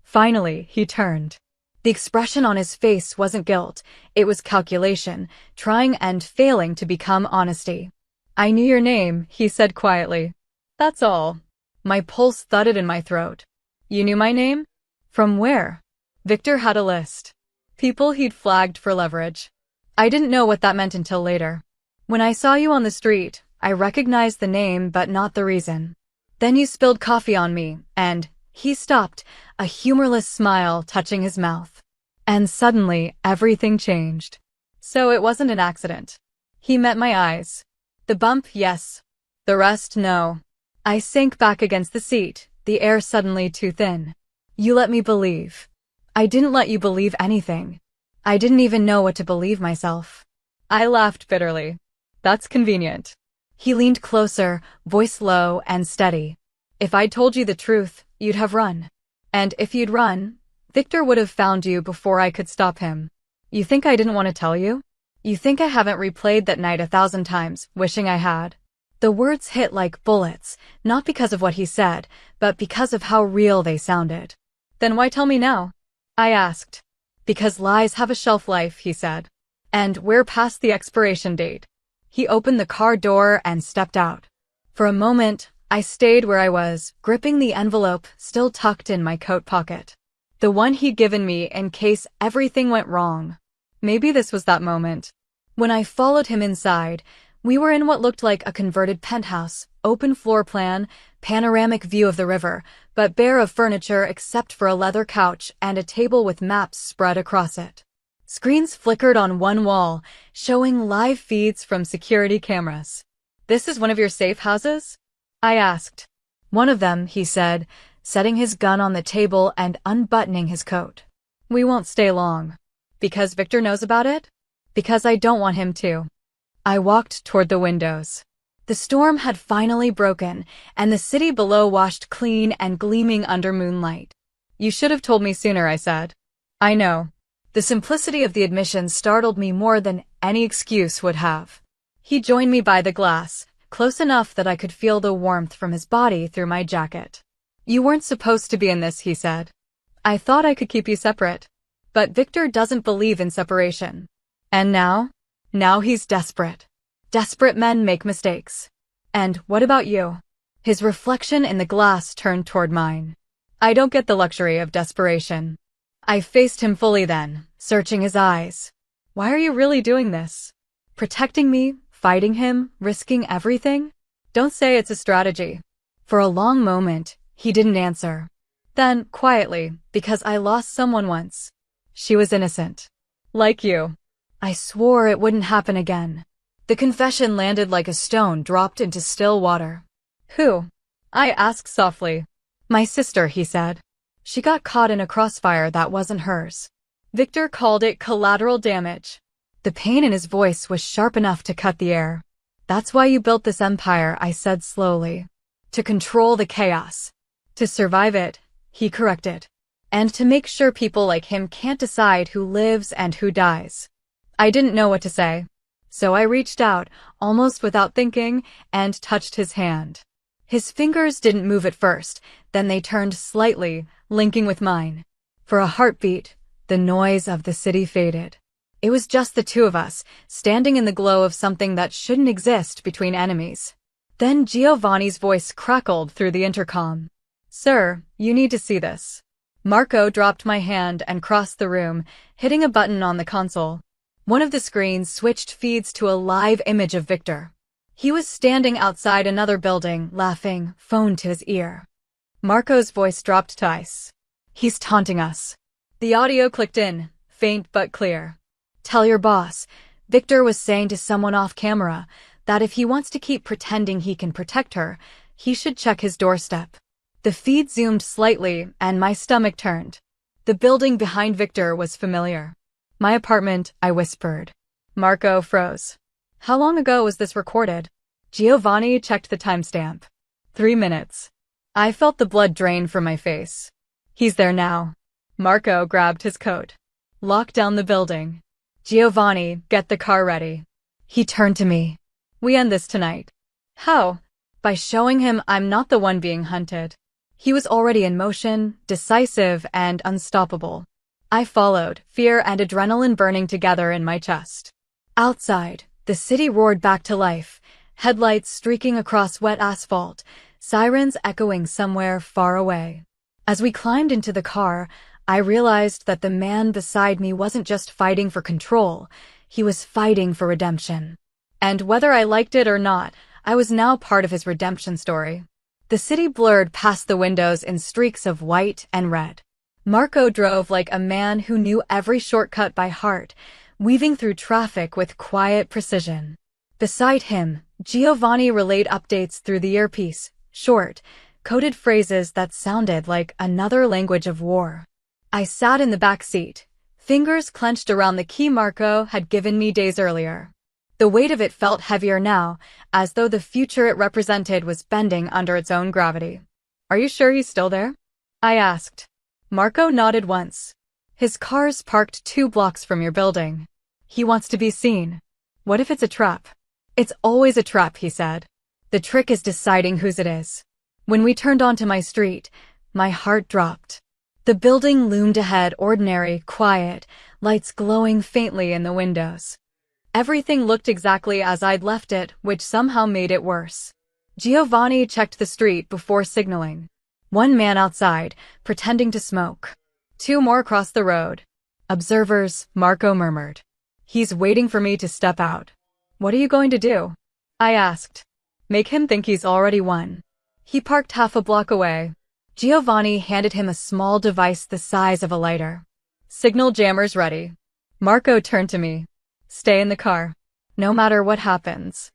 Finally, he turned. The expression on his face wasn't guilt, it was calculation, trying and failing to become honesty. I knew your name, he said quietly. That's all. My pulse thudded in my throat. You knew my name? From where? Victor had a list. People he'd flagged for leverage. I didn't know what that meant until later. When I saw you on the street, I recognized the name but not the reason. Then you spilled coffee on me, and he stopped, a humorless smile touching his mouth. And suddenly, everything changed. So it wasn't an accident. He met my eyes. The bump, yes. The rest, no. I sank back against the seat, the air suddenly too thin. You let me believe. I didn't let you believe anything. I didn't even know what to believe myself. I laughed bitterly. That's convenient. He leaned closer, voice low and steady. If I'd told you the truth, you'd have run. And if you'd run, Victor would have found you before I could stop him. You think I didn't want to tell you? You think I haven't replayed that night 1,000 times, wishing I had? The words hit like bullets, not because of what he said, but because of how real they sounded. Then why tell me now? I asked. Because lies have a shelf life, he said. And we're past the expiration date. He opened the car door and stepped out. For a moment, I stayed where I was, gripping the envelope still tucked in my coat pocket. The one he'd given me in case everything went wrong. Maybe this was that moment. When I followed him inside, we were in what looked like a converted penthouse, open floor plan, panoramic view of the river, but bare of furniture except for a leather couch and a table with maps spread across it. Screens flickered on one wall, showing live feeds from security cameras. This is one of your safe houses? I asked. One of them, he said, setting his gun on the table and unbuttoning his coat. We won't stay long. Because Victor knows about it? Because I don't want him to. I walked toward the windows. The storm had finally broken, and the city below washed clean and gleaming under moonlight. You should have told me sooner, I said. I know. The simplicity of the admission startled me more than any excuse would have. He joined me by the glass, close enough that I could feel the warmth from his body through my jacket. You weren't supposed to be in this, he said. I thought I could keep you separate. But Victor doesn't believe in separation. And now? Now he's desperate. Desperate men make mistakes. And what about you? His reflection in the glass turned toward mine. I don't get the luxury of desperation. I faced him fully then, searching his eyes. Why are you really doing this? Protecting me, fighting him, risking everything? Don't say it's a strategy. For a long moment, he didn't answer. Then, quietly, because I lost someone once. She was innocent. Like you. I swore it wouldn't happen again. The confession landed like a stone dropped into still water. Who? I asked softly. My sister, he said. She got caught in a crossfire that wasn't hers. Victor called it collateral damage. The pain in his voice was sharp enough to cut the air. That's why you built this empire, I said slowly. To control the chaos. To survive it, he corrected. And to make sure people like him can't decide who lives and who dies. I didn't know what to say. So I reached out, almost without thinking, and touched his hand. His fingers didn't move at first, then they turned slightly, linking with mine. For a heartbeat, the noise of the city faded. It was just the two of us, standing in the glow of something that shouldn't exist between enemies. Then Giovanni's voice crackled through the intercom. Sir, you need to see this. Marco dropped my hand and crossed the room, hitting a button on the console. One of the screens switched feeds to a live image of Victor. He was standing outside another building, laughing, phone to his ear. Marco's voice dropped to ice. He's taunting us. The audio clicked in, faint but clear. Tell your boss, Victor was saying to someone off camera, that if he wants to keep pretending he can protect her, he should check his doorstep. The feed zoomed slightly, and my stomach turned. The building behind Victor was familiar. My apartment, I whispered. Marco froze. How long ago was this recorded? Giovanni checked the timestamp. 3 minutes. I felt the blood drain from my face. He's there now. Marco grabbed his coat. Lock down the building. Giovanni, get the car ready. He turned to me. We end this tonight. How? By showing him I'm not the one being hunted. He was already in motion, decisive and unstoppable. I followed, fear and adrenaline burning together in my chest. Outside, the city roared back to life, headlights streaking across wet asphalt, sirens echoing somewhere far away. As we climbed into the car, I realized that the man beside me wasn't just fighting for control, he was fighting for redemption. And whether I liked it or not, I was now part of his redemption story. The city blurred past the windows in streaks of white and red. Marco drove like a man who knew every shortcut by heart, weaving through traffic with quiet precision. Beside him, Giovanni relayed updates through the earpiece, short, coded phrases that sounded like another language of war. I sat in the back seat, fingers clenched around the key Marco had given me days earlier. The weight of it felt heavier now, as though the future it represented was bending under its own gravity. Are you sure he's still there? I asked. Marco nodded once. His car's parked 2 blocks from your building. He wants to be seen. What if it's a trap? It's always a trap, he said. The trick is deciding whose it is. When we turned onto my street, my heart dropped. The building loomed ahead, ordinary, quiet, lights glowing faintly in the windows. Everything looked exactly as I'd left it, which somehow made it worse. Giovanni checked the street before signaling. 1 man outside, pretending to smoke. 2 more across the road. Observers, Marco murmured. He's waiting for me to step out. What are you going to do? I asked. Make him think he's already won. He parked half a block away. Giovanni handed him a small device the size of a lighter. Signal jammers ready. Marco turned to me. Stay in the car. No matter what happens.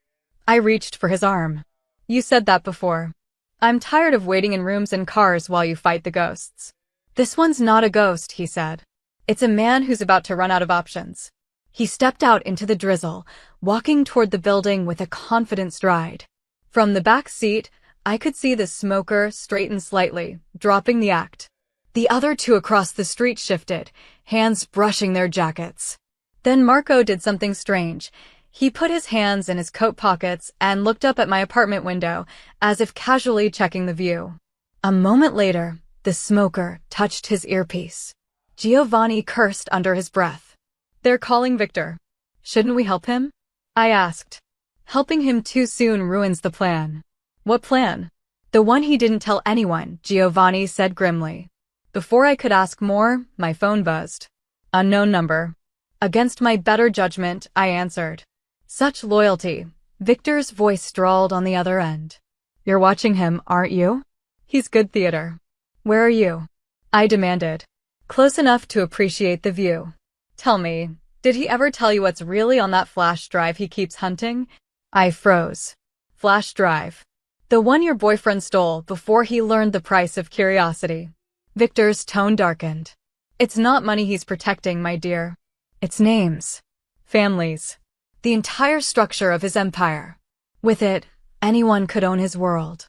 I reached for his arm. You said that before. I'm tired of waiting in rooms and cars while you fight the ghosts. This one's not a ghost, he said. It's a man who's about to run out of options. He stepped out into the drizzle, walking toward the building with a confident stride. From the back seat, I could see the smoker straighten slightly, dropping the act. The other 2 across the street shifted, hands brushing their jackets. Then Marco did something strange. He put his hands in his coat pockets and looked up at my apartment window, as if casually checking the view. A moment later, the smoker touched his earpiece. Giovanni cursed under his breath. They're calling Victor. Shouldn't we help him? I asked. Helping him too soon ruins the plan. What plan? The one he didn't tell anyone, Giovanni said grimly. Before I could ask more, my phone buzzed. Unknown number. Against my better judgment, I answered. Such loyalty. Victor's voice drawled on the other end. You're watching him, aren't you? He's good theater. Where are you? I demanded. Close enough to appreciate the view. Tell me, did he ever tell you what's really on that flash drive he keeps hunting? I froze. Flash drive. The one your boyfriend stole before he learned the price of curiosity. Victor's tone darkened. It's not money he's protecting, my dear. It's names. Families. The entire structure of his empire. With it, anyone could own his world.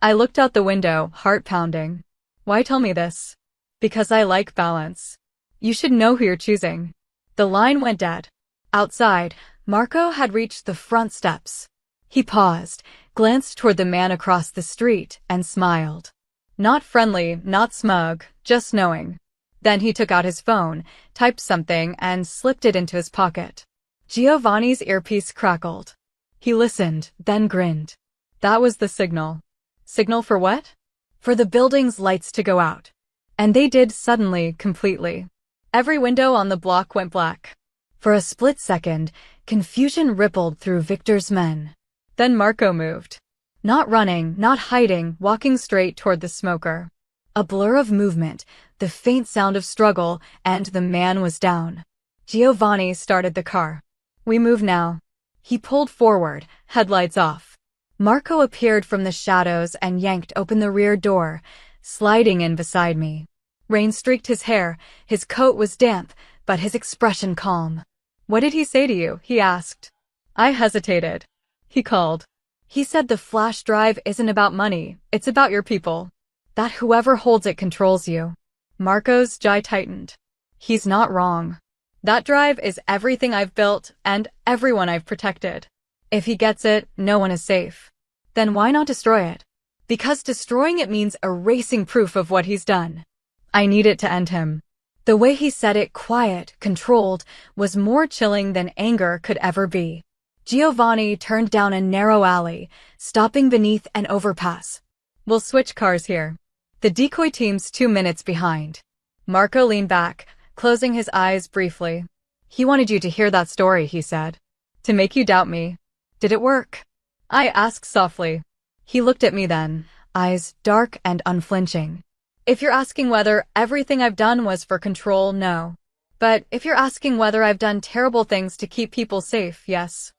I looked out the window, heart pounding. Why tell me this? Because I like balance. You should know who you're choosing. The line went dead. Outside, Marco had reached the front steps. He paused, glanced toward the man across the street, and smiled. Not friendly, not smug, just knowing. Then he took out his phone, typed something, and slipped it into his pocket. Giovanni's earpiece crackled. He listened, then grinned. That was the signal. Signal for what? For the building's lights to go out. And they did suddenly, completely. Every window on the block went black. For a split second, confusion rippled through Victor's men. Then Marco moved. Not running, not hiding, walking straight toward the smoker. A blur of movement, the faint sound of struggle, and the man was down. Giovanni started the car. We move now. He pulled forward, headlights off. Marco appeared from the shadows and yanked open the rear door, sliding in beside me. Rain streaked his hair, his coat was damp, but his expression calm. What did he say to you? He asked. I hesitated. He called. He said the flash drive isn't about money, it's about your people. That whoever holds it controls you. Marco's jaw tightened. He's not wrong. That drive is everything I've built and everyone I've protected. If he gets it, no one is safe. Then why not destroy it? Because destroying it means erasing proof of what he's done. I need it to end him. The way he said it, quiet, controlled, was more chilling than anger could ever be. Giovanni turned down a narrow alley, stopping beneath an overpass. We'll switch cars here. The decoy team's 2 minutes behind. Marco leaned back, closing his eyes briefly. He wanted you to hear that story, he said. To make you doubt me. Did it work? I asked softly. He looked at me then, eyes dark and unflinching. If you're asking whether everything I've done was for control, no. But if you're asking whether I've done terrible things to keep people safe, yes.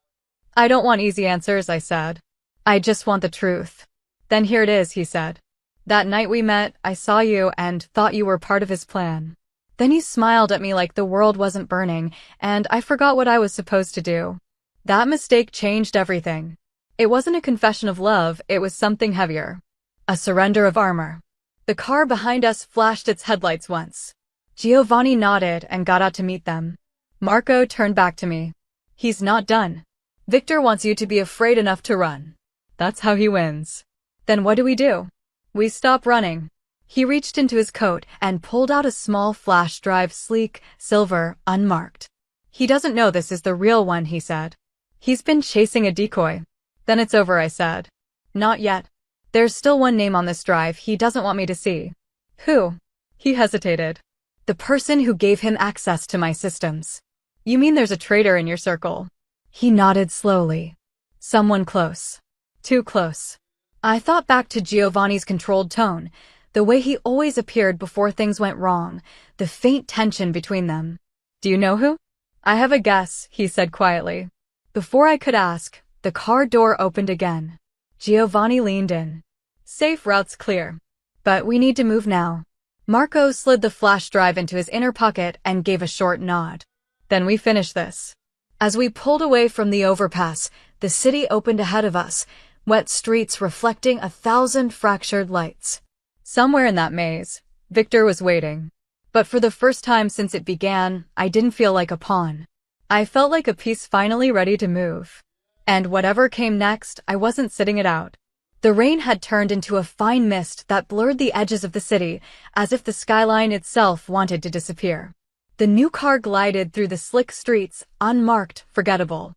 I don't want easy answers, I said. I just want the truth. Then here it is, he said. That night we met, I saw you and thought you were part of his plan. Then he smiled at me like the world wasn't burning, and I forgot what I was supposed to do. That mistake changed everything. It wasn't a confession of love, it was something heavier. A surrender of armor. The car behind us flashed its headlights once. Giovanni nodded and got out to meet them. Marco turned back to me. He's not done. Victor wants you to be afraid enough to run. That's how he wins. Then what do? We stop running. He reached into his coat and pulled out a small flash drive, sleek, silver, unmarked. He doesn't know this is the real one, he said. He's been chasing a decoy. Then it's over, I said. Not yet. There's still one name on this drive he doesn't want me to see. Who? He hesitated. The person who gave him access to my systems. You mean there's a traitor in your circle? He nodded slowly. Someone close. Too close. I thought back to Giovanni's controlled tone, the way he always appeared before things went wrong, the faint tension between them. Do you know who? I have a guess, he said quietly. Before I could ask, the car door opened again. Giovanni leaned in. Safe route's clear. But we need to move now. Marco slid the flash drive into his inner pocket and gave a short nod. Then we finish this. As we pulled away from the overpass, the city opened ahead of us, wet streets reflecting 1,000 fractured lights. Somewhere in that maze, Victor was waiting. But for the first time since it began, I didn't feel like a pawn. I felt like a piece finally ready to move. And whatever came next, I wasn't sitting it out. The rain had turned into a fine mist that blurred the edges of the city, as if the skyline itself wanted to disappear. The new car glided through the slick streets, unmarked, forgettable.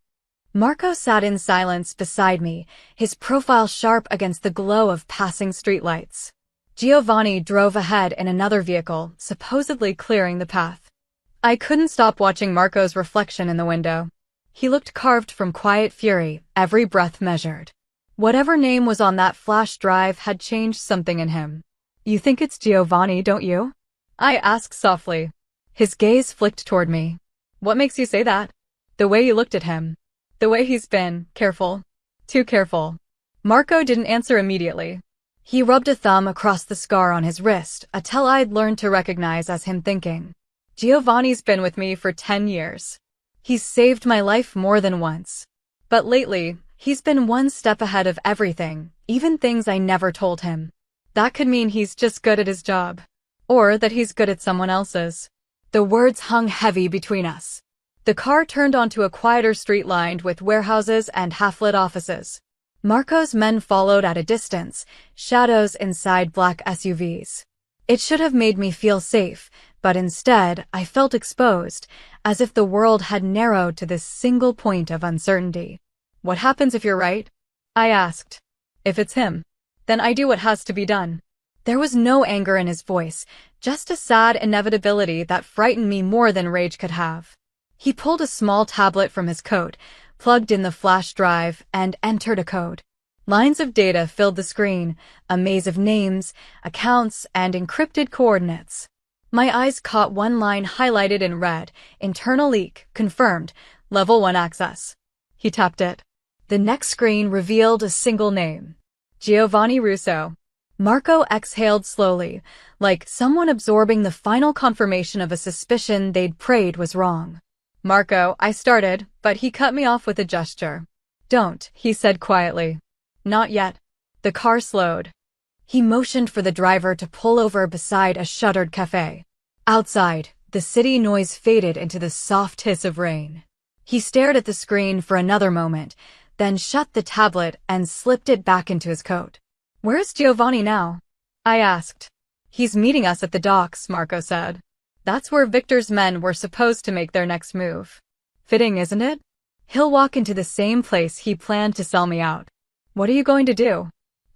Marco sat in silence beside me, his profile sharp against the glow of passing streetlights. Giovanni drove ahead in another vehicle, supposedly clearing the path. I couldn't stop watching Marco's reflection in the window. He looked carved from quiet fury, every breath measured. Whatever name was on that flash drive had changed something in him. You think it's Giovanni, don't you? I asked softly. His gaze flicked toward me. What makes you say that? The way you looked at him. The way he's been, careful. Too careful. Marco didn't answer immediately. He rubbed a thumb across the scar on his wrist, a tell I'd learned to recognize as him thinking. Giovanni's been with me for 10 years. He's saved my life more than once. But lately, he's been one step ahead of everything, even things I never told him. That could mean he's just good at his job. Or that he's good at someone else's. The words hung heavy between us. The car turned onto a quieter street lined with warehouses and half-lit offices. Marco's men followed at a distance, shadows inside black SUVs. It should have made me feel safe, but instead I felt exposed, as if the world had narrowed to this single point of uncertainty. What happens if you're right? I asked. If it's him, then I do what has to be done. There was no anger in his voice, just a sad inevitability that frightened me more than rage could have. He pulled a small tablet from his coat, plugged in the flash drive, and entered a code. Lines of data filled the screen, a maze of names, accounts, and encrypted coordinates. My eyes caught one line highlighted in red, internal leak, confirmed, level 1 access. He tapped it. The next screen revealed a single name. Giovanni Russo. Marco exhaled slowly, like someone absorbing the final confirmation of a suspicion they'd prayed was wrong. Marco, I started, but he cut me off with a gesture. Don't, he said quietly. Not yet. The car slowed. He motioned for the driver to pull over beside a shuttered cafe. Outside, the city noise faded into the soft hiss of rain. He stared at the screen for another moment, then shut the tablet and slipped it back into his coat. Where's Giovanni now? I asked. He's meeting us at the docks, Marco said. That's where Victor's men were supposed to make their next move. Fitting, isn't it? He'll walk into the same place he planned to sell me out. What are you going to do?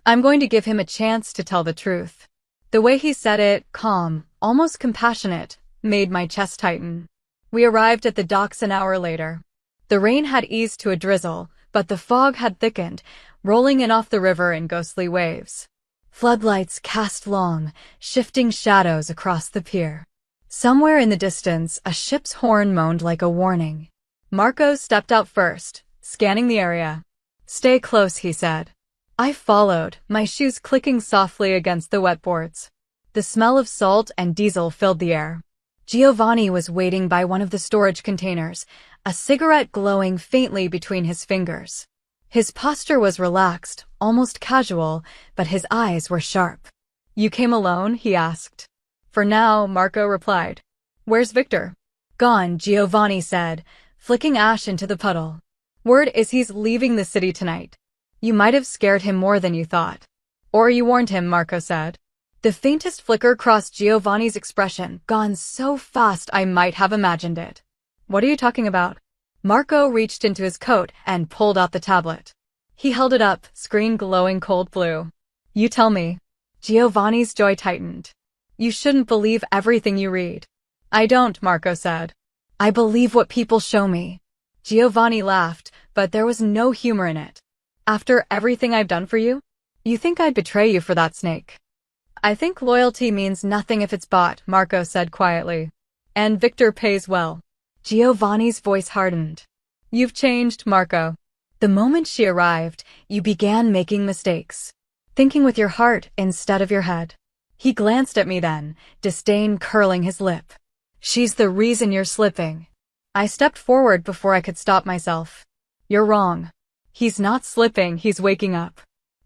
I'm going to give him a chance to tell the truth. The way he said it, calm, almost compassionate, made my chest tighten. We arrived at the docks an hour later. The rain had eased to a drizzle, but the fog had thickened, rolling in off the river in ghostly waves. Floodlights cast long, shifting shadows across the pier. Somewhere in the distance, a ship's horn moaned like a warning. Marco stepped out first, scanning the area. Stay close, he said. I followed, my shoes clicking softly against the wet boards. The smell of salt and diesel filled the air. Giovanni was waiting by one of the storage containers, a cigarette glowing faintly between his fingers. His posture was relaxed, almost casual, but his eyes were sharp. You came alone? He asked. For now, Marco replied. Where's Victor? Gone, Giovanni said, flicking ash into the puddle. Word is he's leaving the city tonight. You might have scared him more than you thought. Or you warned him, Marco said. The faintest flicker crossed Giovanni's expression, gone so fast I might have imagined it. What are you talking about? Marco reached into his coat and pulled out the tablet. He held it up, screen glowing cold blue. You tell me. Giovanni's joy tightened. You shouldn't believe everything you read. I don't, Marco said. I believe what people show me. Giovanni laughed, but there was no humor in it. After everything I've done for you? You think I'd betray you for that snake? I think loyalty means nothing if it's bought, Marco said quietly. And Victor pays well. Giovanni's voice hardened. You've changed, Marco. The moment she arrived, you began making mistakes. Thinking with your heart instead of your head. He glanced at me then, disdain curling his lip. She's the reason you're slipping. I stepped forward before I could stop myself. You're wrong. He's not slipping, he's waking up.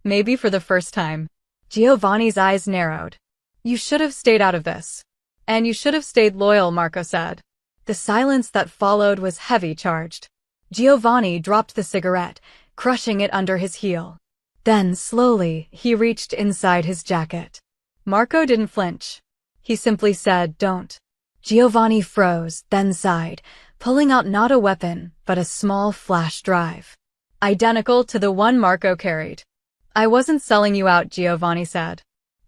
Maybe for the first time. Giovanni's eyes narrowed. You should have stayed out of this. And you should have stayed loyal, Marco said. The silence that followed was heavy charged. Giovanni dropped the cigarette, crushing it under his heel. Then, slowly, he reached inside his jacket. Marco didn't flinch. He simply said, don't. Giovanni froze, then sighed, pulling out not a weapon, but a small flash drive. Identical to the one Marco carried. I wasn't selling you out, Giovanni said.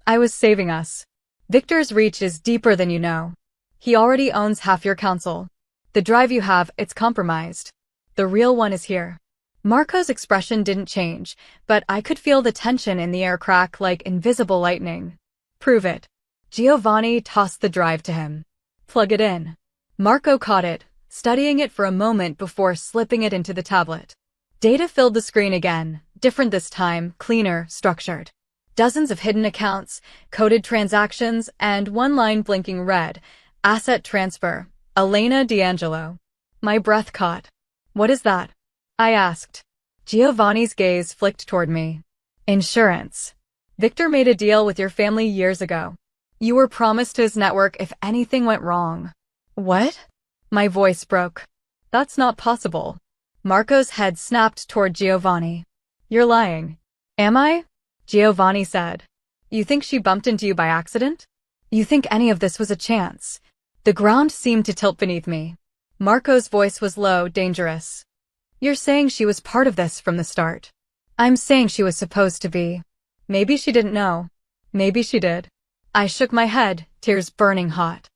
I was saving us. Victor's reach is deeper than you know. He already owns half your council. The drive you have, it's compromised. The real one is here. Marco's expression didn't change, but I could feel the tension in the air crack like invisible lightning. Prove it. Giovanni tossed the drive to him. Plug it in. Marco caught it, studying it for a moment before slipping it into the tablet. Data filled the screen again, Different this time, cleaner, structured. Dozens of hidden accounts, coded transactions, and one line blinking red. Asset transfer. Elena D'Angelo. My breath caught. What is that? I asked. Giovanni's gaze flicked toward me. Insurance. Victor made a deal with your family years ago. You were promised his network if anything went wrong. What? My voice broke. That's not possible. Marco's head snapped toward Giovanni. You're lying. Am I? Giovanni said. You think she bumped into you by accident? You think any of this was a chance? The ground seemed to tilt beneath me. Marco's voice was low, dangerous. You're saying she was part of this from the start. I'm saying she was supposed to be. Maybe she didn't know. Maybe she did. I shook my head, tears burning hot.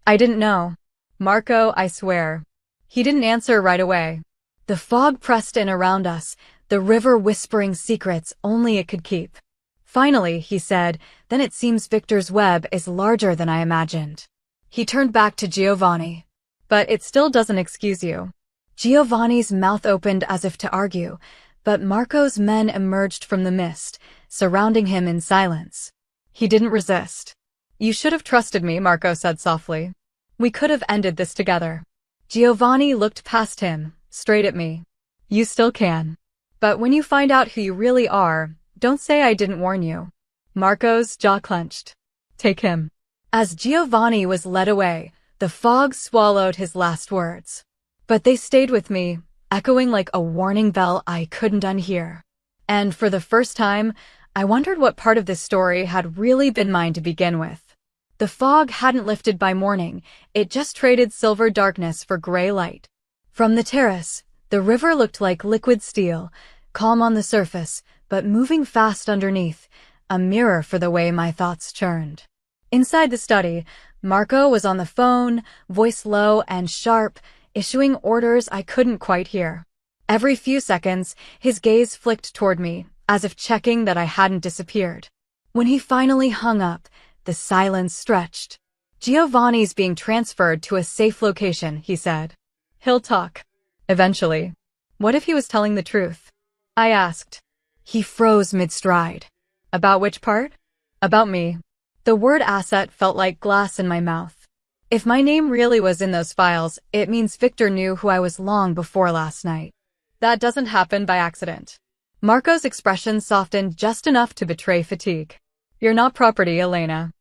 I didn't know. Marco, I swear. He didn't answer right away. The fog pressed in around us, the river whispering secrets only it could keep. Finally, he said, then it seems Victor's web is larger than I imagined. He turned back to Giovanni. But it still doesn't excuse you. Giovanni's mouth opened as if to argue, but Marco's men emerged from the mist, surrounding him in silence. He didn't resist. You should have trusted me, Marco said softly. We could have ended this together. Giovanni looked past him, straight at me. You still can. But when you find out who you really are, don't say I didn't warn you. Marco's jaw clenched. Take him. As Giovanni was led away, the fog swallowed his last words. But they stayed with me, echoing like a warning bell I couldn't unhear. And for the first time, I wondered what part of this story had really been mine to begin with. The fog hadn't lifted by morning, it just traded silver darkness for gray light. From the terrace, the river looked like liquid steel, calm on the surface, but moving fast underneath, a mirror for the way my thoughts churned. Inside the study, Marco was on the phone, voice low and sharp, issuing orders I couldn't quite hear. Every few seconds, his gaze flicked toward me, as if checking that I hadn't disappeared. When he finally hung up, the silence stretched. Giovanni's being transferred to a safe location, he said. He'll talk. Eventually. What if he was telling the truth? I asked. He froze mid-stride. About which part? About me. The word asset felt like glass in my mouth. If my name really was in those files, it means Victor knew who I was long before last night. That doesn't happen by accident. Marco's expression softened just enough to betray fatigue. You're not property, Elena.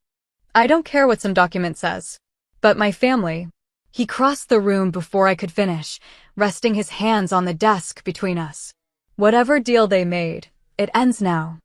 I don't care what some document says. But my family. He crossed the room before I could finish, resting his hands on the desk between us. Whatever deal they made, it ends now.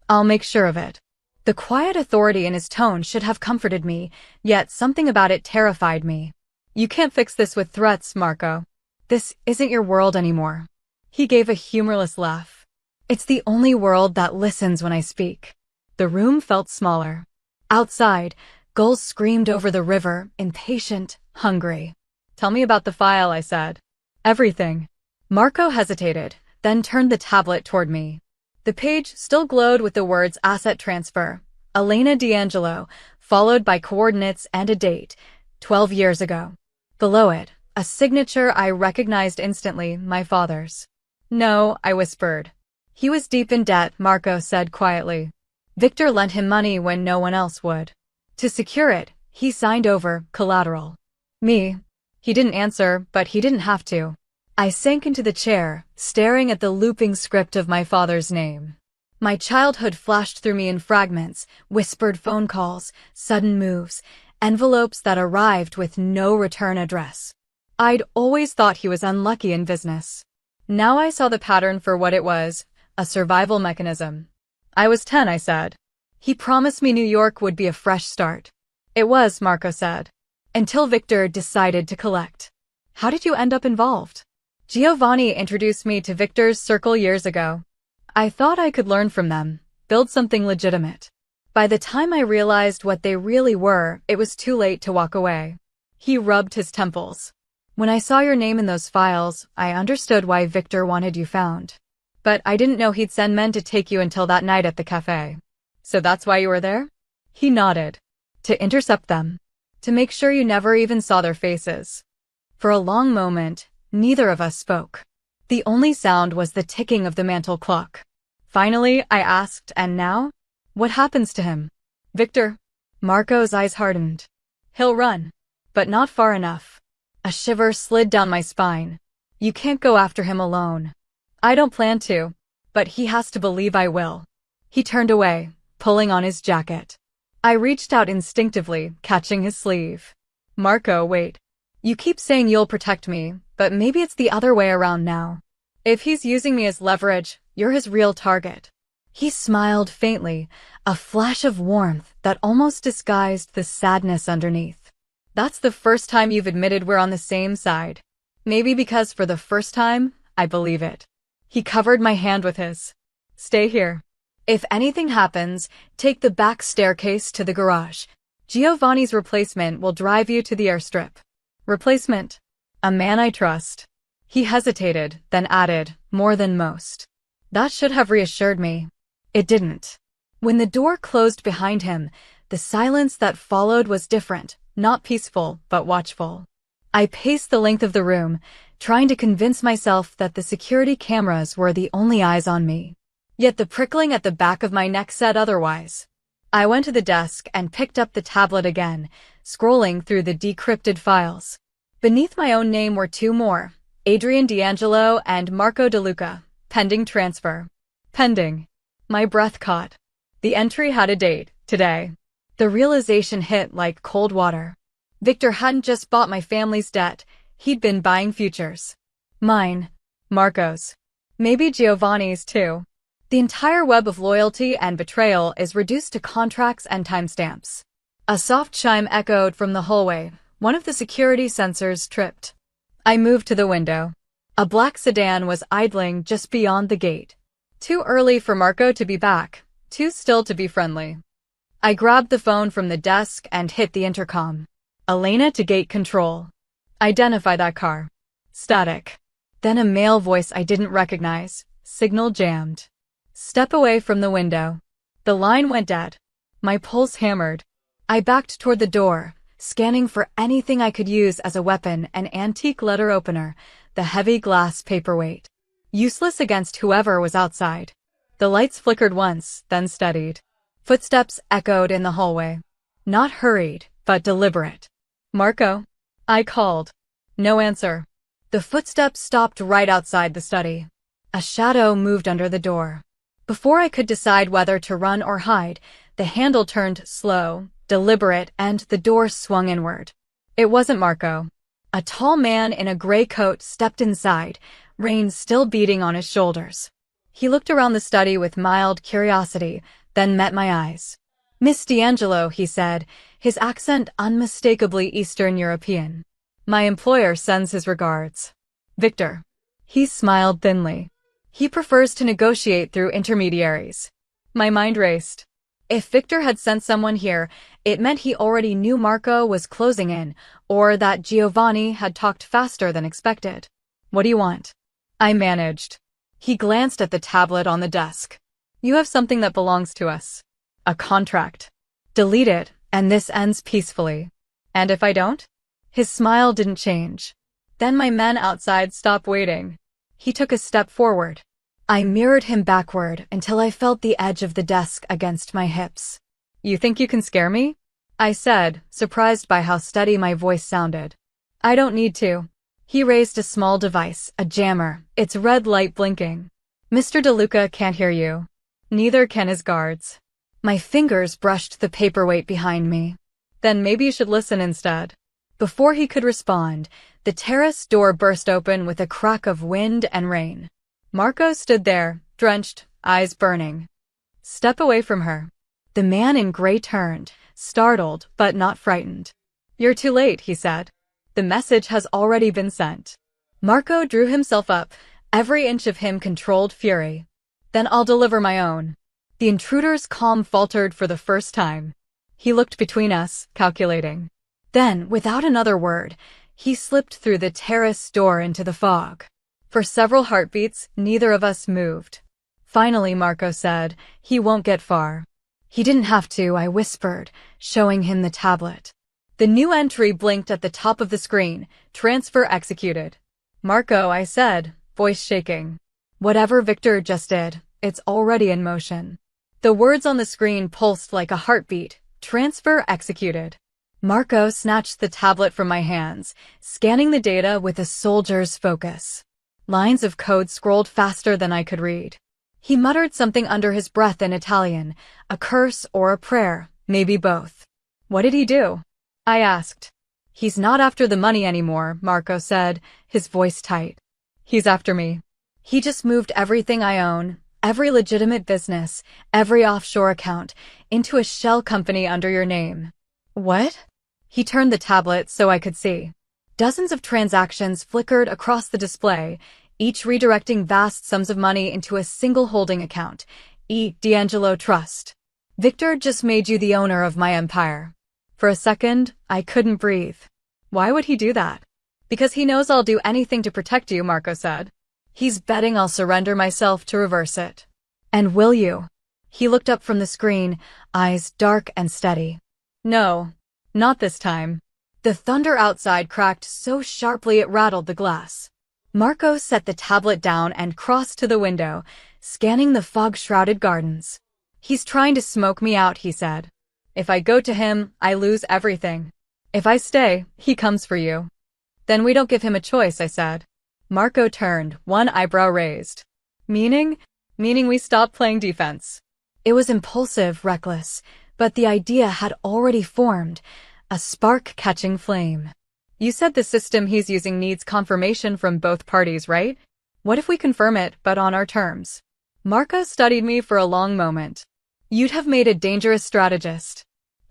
I'll make sure of it. The quiet authority in his tone should have comforted me, yet something about it terrified me. You can't fix this with threats, Marco. This isn't your world anymore. He gave a humorless laugh. It's the only world that listens when I speak. The room felt smaller. Outside, gulls screamed over the river, impatient, hungry. Tell me about the file, I said. Everything. Marco hesitated, then turned the tablet toward me. The page still glowed with the words asset transfer, Elena D'Angelo, followed by coordinates and a date, 12 years ago. Below it, a signature I recognized instantly, my father's. No, I whispered. He was deep in debt, Marco said quietly. Victor lent him money when no one else would. To secure it, he signed over collateral. Me. He didn't answer, but he didn't have to. I sank into the chair, staring at the looping script of my father's name. My childhood flashed through me in fragments, whispered phone calls, sudden moves, envelopes that arrived with no return address. I'd always thought he was unlucky in business. Now I saw the pattern for what it was, a survival mechanism. I was 10, I said. He promised me New York would be a fresh start. It was, Marco said. Until Victor decided to collect. How did you end up involved? Giovanni introduced me to Victor's circle years ago. I thought I could learn from them, build something legitimate. By the time I realized what they really were, it was too late to walk away. He rubbed his temples. When I saw your name in those files, I understood why Victor wanted you found. But I didn't know he'd send men to take you until that night at the cafe. So that's why you were there? He nodded. To intercept them. To make sure you never even saw their faces. For a long moment, neither of us spoke. The only sound was the ticking of the mantel clock. Finally, I asked, and now? What happens to him? Victor? Marco's eyes hardened. He'll run. But not far enough. A shiver slid down my spine. You can't go after him alone. I don't plan to, but he has to believe I will. He turned away, pulling on his jacket. I reached out instinctively, catching his sleeve. Marco, wait. You keep saying you'll protect me, but maybe it's the other way around now. If he's using me as leverage, you're his real target. He smiled faintly, a flash of warmth that almost disguised the sadness underneath. That's the first time you've admitted we're on the same side. Maybe because for the first time, I believe it. He covered my hand with his. Stay here. If anything happens, take the back staircase to the garage. Giovanni's replacement will drive you to the airstrip. Replacement? A man I trust. He hesitated, then added, more than most. That should have reassured me. It didn't. When the door closed behind him, the silence that followed was different, not peaceful, but watchful. I paced the length of the room, trying to convince myself that the security cameras were the only eyes on me. Yet the prickling at the back of my neck said otherwise. I went to the desk and picked up the tablet again, scrolling through the decrypted files. Beneath my own name were two more, Adrian D'Angelo and Marco DeLuca, pending transfer. Pending. My breath caught. The entry had a date, today. The realization hit like cold water. Victor hadn't just bought my family's debt, he'd been buying futures. Mine. Marco's. Maybe Giovanni's too. The entire web of loyalty and betrayal is reduced to contracts and timestamps. A soft chime echoed from the hallway. One of the security sensors tripped. I moved to the window. A black sedan was idling just beyond the gate. Too early for Marco to be back, too still to be friendly. I grabbed the phone from the desk and hit the intercom. Elena to gate control. Identify that car. Static. Then a male voice I didn't recognize. Signal jammed. Step away from the window. The line went dead. My pulse hammered. I backed toward the door, scanning for anything I could use as a weapon, an antique letter opener, the heavy glass paperweight. Useless against whoever was outside. The lights flickered once, then steadied. Footsteps echoed in the hallway. Not hurried, but deliberate. Marco? I called. No answer. The footsteps stopped right outside the study. A shadow moved under the door. Before I could decide whether to run or hide, the handle turned slow, deliberate, and the door swung inward. It wasn't Marco. A tall man in a gray coat stepped inside, rain still beating on his shoulders. He looked around the study with mild curiosity, then met my eyes. Miss D'Angelo, he said, his accent unmistakably Eastern European. My employer sends his regards. Victor. He smiled thinly. He prefers to negotiate through intermediaries. My mind raced. If Victor had sent someone here, it meant he already knew Marco was closing in, or that Giovanni had talked faster than expected. What do you want? I managed. He glanced at the tablet on the desk. You have something that belongs to us. A contract. Delete it, and this ends peacefully. And if I don't? His smile didn't change. Then my men outside stopped waiting. He took a step forward. I mirrored him backward until I felt the edge of the desk against my hips. You think you can scare me? I said, surprised by how steady my voice sounded. I don't need to. He raised a small device, a jammer, its red light blinking. Mr. DeLuca can't hear you. Neither can his guards. My fingers brushed the paperweight behind me. Then maybe you should listen instead. Before he could respond, the terrace door burst open with a crack of wind and rain. Marco stood there, drenched, eyes burning. Step away from her. The man in gray turned, startled but not frightened. You're too late, he said. The message has already been sent. Marco drew himself up, every inch of him controlled fury. Then I'll deliver my own. The intruder's calm faltered for the first time. He looked between us, calculating. Then, without another word, he slipped through the terrace door into the fog. For several heartbeats, neither of us moved. Finally, Marco said, he won't get far. He didn't have to, I whispered, showing him the tablet. The new entry blinked at the top of the screen, transfer executed. Marco, I said, voice shaking. Whatever Victor just did, it's already in motion. The words on the screen pulsed like a heartbeat. Transfer executed. Marco snatched the tablet from my hands, scanning the data with a soldier's focus. Lines of code scrolled faster than I could read. He muttered something under his breath in Italian, a curse or a prayer, maybe both. What did he do? I asked. He's not after the money anymore, Marco said, his voice tight. He's after me. He just moved everything I own, every legitimate business, every offshore account, into a shell company under your name. What? He turned the tablet so I could see. Dozens of transactions flickered across the display, each redirecting vast sums of money into a single holding account, D'Angelo Trust. Victor just made you the owner of my empire. For a second, I couldn't breathe. Why would he do that? Because he knows I'll do anything to protect you, Marco said. He's betting I'll surrender myself to reverse it. And will you? He looked up from the screen, eyes dark and steady. No, not this time. The thunder outside cracked so sharply it rattled the glass. Marco set the tablet down and crossed to the window, scanning the fog-shrouded gardens. He's trying to smoke me out, he said. If I go to him, I lose everything. If I stay, he comes for you. Then we don't give him a choice, I said. Marco turned, one eyebrow raised. Meaning? Meaning we stop playing defense. It was impulsive, reckless, but the idea had already formed, a spark catching flame. You said the system he's using needs confirmation from both parties, right? What if we confirm it, but on our terms? Marco studied me for a long moment. You'd have made a dangerous strategist.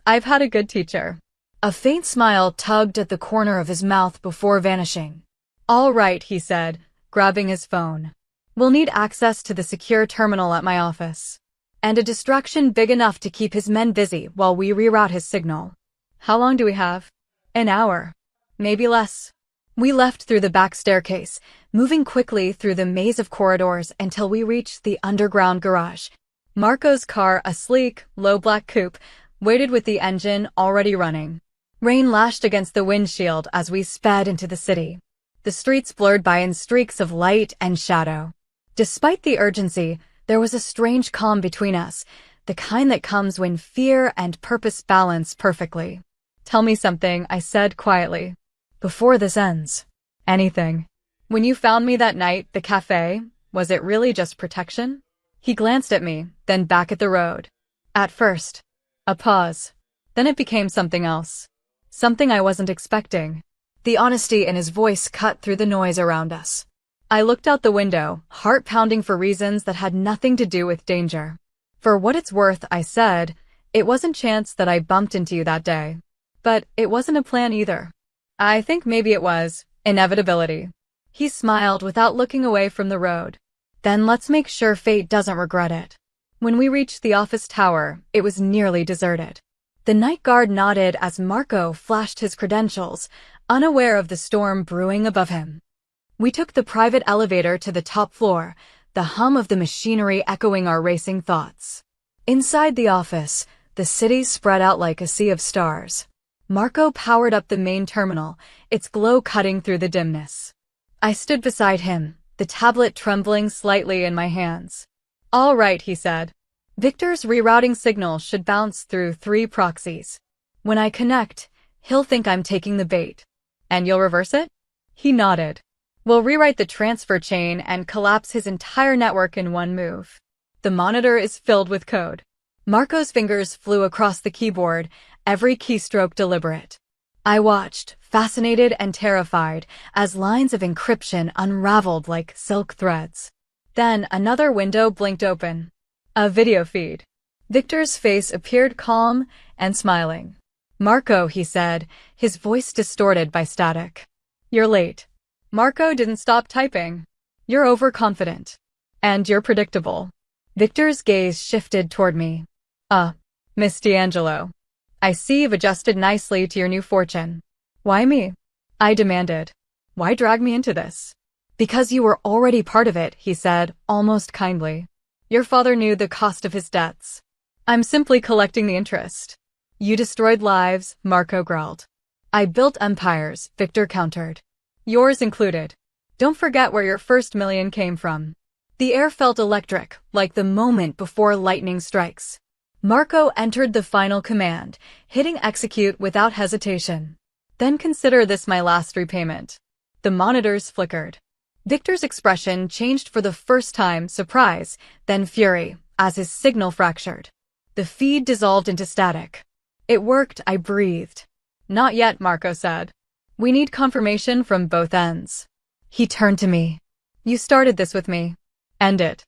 I've had a good teacher. A faint smile tugged at the corner of his mouth before vanishing. All right, he said, grabbing his phone. We'll need access to the secure terminal at my office. And a distraction big enough to keep his men busy while we reroute his signal. How long do we have? An hour. Maybe less. We left through the back staircase, moving quickly through the maze of corridors until we reached the underground garage. Marco's car, a sleek, low black coupe, waited with the engine already running. Rain lashed against the windshield as we sped into the city. The streets blurred by in streaks of light and shadow. Despite the urgency, there was a strange calm between us, the kind that comes when fear and purpose balance perfectly. Tell me something, I said quietly. Before this ends. Anything. When you found me that night, the cafe, was it really just protection? He glanced at me, then back at the road. At first. A pause. Then it became something else. Something I wasn't expecting. The honesty in his voice cut through the noise around us. I looked out the window, heart pounding for reasons that had nothing to do with danger. For what it's worth, I said, it wasn't chance that I bumped into you that day. But it wasn't a plan either. I think maybe it was inevitability. He smiled without looking away from the road. Then let's make sure fate doesn't regret it. When we reached the office tower, it was nearly deserted. The night guard nodded as Marco flashed his credentials, unaware of the storm brewing above him. We took the private elevator to the top floor, the hum of the machinery echoing our racing thoughts. Inside the office, the city spread out like a sea of stars. Marco powered up the main terminal, its glow cutting through the dimness. I stood beside him, the tablet trembling slightly in my hands. All right, he said. Victor's rerouting signal should bounce through 3 proxies. When I connect, he'll think I'm taking the bait. And you'll reverse it? He nodded. We'll rewrite the transfer chain and collapse his entire network in one move. The monitor is filled with code. Marco's fingers flew across the keyboard, every keystroke deliberate. I watched, fascinated and terrified, as lines of encryption unraveled like silk threads. Then another window blinked open. A video feed. Victor's face appeared calm and smiling. Marco, he said, his voice distorted by static. You're late. Marco didn't stop typing. You're overconfident. And you're predictable. Victor's gaze shifted toward me. Miss D'Angelo. I see you've adjusted nicely to your new fortune. Why me? I demanded. Why drag me into this? Because you were already part of it, he said, almost kindly. Your father knew the cost of his debts. I'm simply collecting the interest. You destroyed lives, Marco growled. I built empires, Victor countered. Yours included. Don't forget where your first million came from. The air felt electric, like the moment before lightning strikes. Marco entered the final command, hitting execute without hesitation. Then consider this my last repayment. The monitors flickered. Victor's expression changed for the first time, surprise, then fury, as his signal fractured. The feed dissolved into static. It worked, I breathed. Not yet, Marco said. We need confirmation from both ends. He turned to me. You started this with me. End it.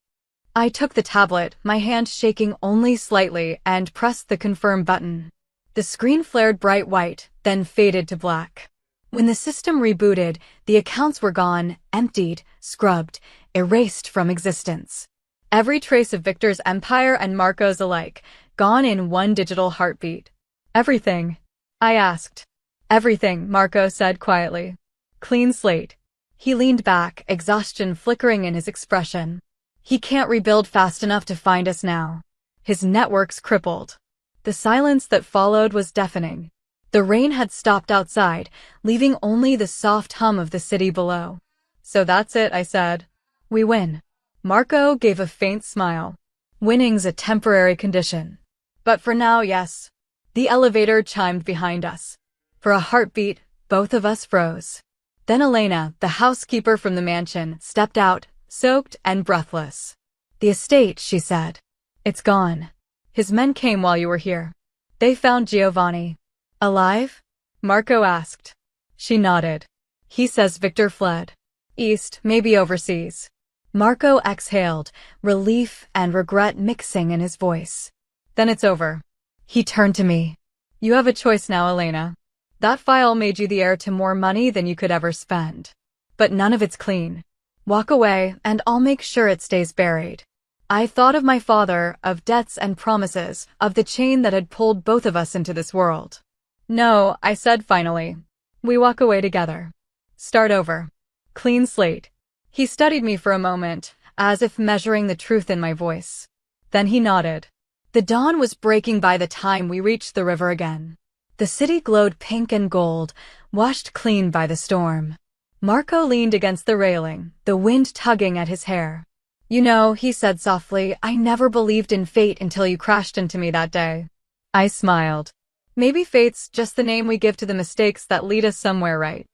I took the tablet, my hand shaking only slightly, and pressed the confirm button. The screen flared bright white, then faded to black. When the system rebooted, the accounts were gone, emptied, scrubbed, erased from existence. Every trace of Victor's empire and Marco's alike, gone in one digital heartbeat. Everything? I asked. Everything, Marco said quietly. Clean slate. He leaned back, exhaustion flickering in his expression. He can't rebuild fast enough to find us now. His network's crippled. The silence that followed was deafening. The rain had stopped outside, leaving only the soft hum of the city below. So that's it, I said. We win. Marco gave a faint smile. Winning's a temporary condition. But for now, yes. The elevator chimed behind us. For a heartbeat, both of us froze. Then Elena, the housekeeper from the mansion, stepped out, soaked and breathless. The estate, she said. It's gone. His men came while you were here. They found Giovanni. Alive? Marco asked. She nodded. He says Victor fled. East, maybe overseas. Marco exhaled, relief and regret mixing in his voice. Then it's over. He turned to me. You have a choice now, Elena. That file made you the heir to more money than you could ever spend. But none of it's clean. Walk away, and I'll make sure it stays buried. I thought of my father, of debts and promises, of the chain that had pulled both of us into this world. No, I said finally. We walk away together. Start over. Clean slate. He studied me for a moment, as if measuring the truth in my voice. Then he nodded. The dawn was breaking by the time we reached the river again. The city glowed pink and gold, washed clean by the storm. Marco leaned against the railing, the wind tugging at his hair. You know, he said softly, I never believed in fate until you crashed into me that day. I smiled. Maybe fate's just the name we give to the mistakes that lead us somewhere right.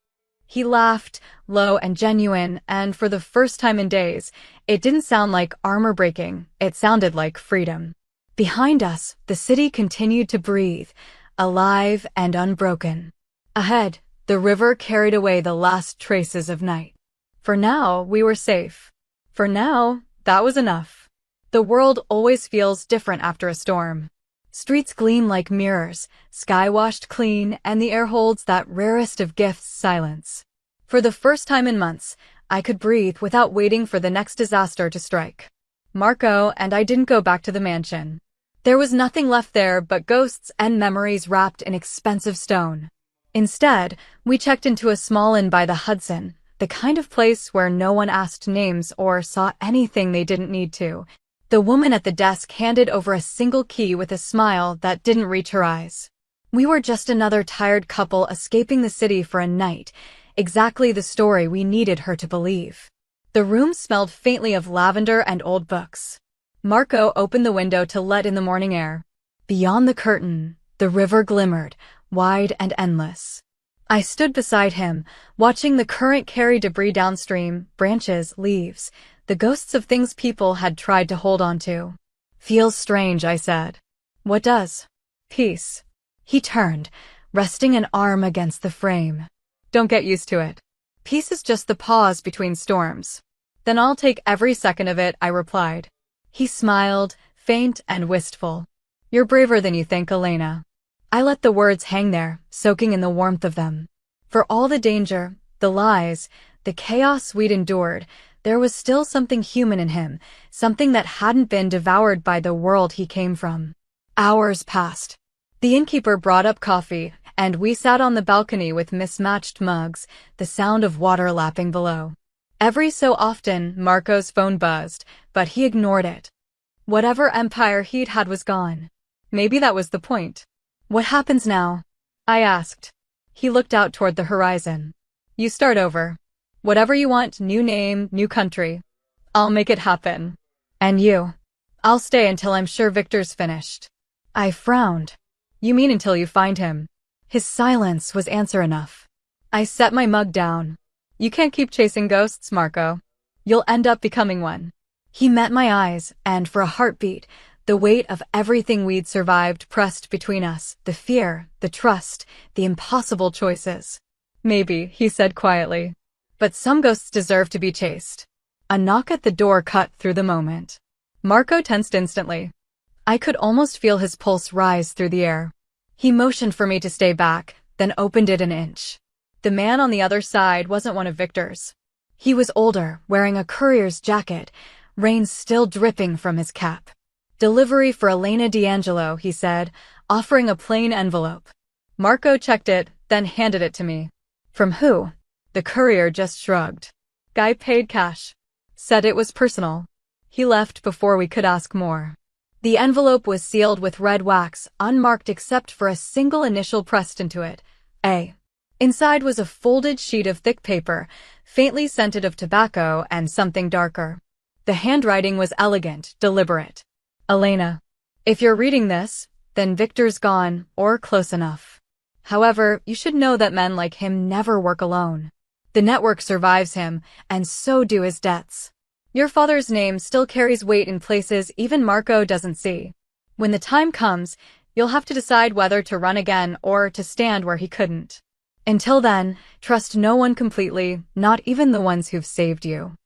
He laughed, low and genuine, and for the first time in days, it didn't sound like armor breaking, it sounded like freedom. Behind us, the city continued to breathe, alive and unbroken. Ahead, the river carried away the last traces of night. For now, we were safe. For now, that was enough. The world always feels different after a storm. Streets gleam like mirrors, sky washed clean, and the air holds that rarest of gifts, silence. For the first time in months, I could breathe without waiting for the next disaster to strike. Marco and I didn't go back to the mansion. There was nothing left there but ghosts and memories wrapped in expensive stone. Instead, we checked into a small inn by the Hudson, the kind of place where no one asked names or saw anything they didn't need to. The woman at the desk handed over a single key with a smile that didn't reach her eyes. We were just another tired couple escaping the city for a night, exactly the story we needed her to believe. The room smelled faintly of lavender and old books. Marco opened the window to let in the morning air. Beyond the curtain, the river glimmered, wide and endless. I stood beside him, watching the current carry debris downstream, branches, leaves, the ghosts of things people had tried to hold on to. Feels strange, I said. What does? Peace. He turned, resting an arm against the frame. Don't get used to it. Peace is just the pause between storms. Then I'll take every second of it, I replied. He smiled, faint and wistful. You're braver than you think, Elena. I let the words hang there, soaking in the warmth of them. For all the danger, the lies, the chaos we'd endured, there was still something human in him, something that hadn't been devoured by the world he came from. Hours passed. The innkeeper brought up coffee, and we sat on the balcony with mismatched mugs, the sound of water lapping below. Every so often, Marco's phone buzzed, but he ignored it. Whatever empire he'd had was gone. Maybe that was the point. What happens now? I asked. He looked out toward the horizon. You start over. Whatever you want, new name, new country. I'll make it happen. And you? I'll stay until I'm sure Victor's finished. I frowned. You mean until you find him? His silence was answer enough. I set my mug down. You can't keep chasing ghosts, Marco. You'll end up becoming one. He met my eyes, and for a heartbeat, the weight of everything we'd survived pressed between us, the fear, the trust, the impossible choices. Maybe, he said quietly. But some ghosts deserve to be chased. A knock at the door cut through the moment. Marco tensed instantly. I could almost feel his pulse rise through the air. He motioned for me to stay back, then opened it an inch. The man on the other side wasn't one of Victor's. He was older, wearing a courier's jacket, rain still dripping from his cap. Delivery for Elena D'Angelo, he said, offering a plain envelope. Marco checked it, then handed it to me. From who? The courier just shrugged. Guy paid cash. Said it was personal. He left before we could ask more. The envelope was sealed with red wax, unmarked except for a single initial pressed into it. A. Inside was a folded sheet of thick paper, faintly scented of tobacco and something darker. The handwriting was elegant, deliberate. Elena, if you're reading this, then Victor's gone, or close enough. However, you should know that men like him never work alone. The network survives him, and so do his debts. Your father's name still carries weight in places even Marco doesn't see. When the time comes, you'll have to decide whether to run again or to stand where he couldn't. Until then, trust no one completely, not even the ones who've saved you.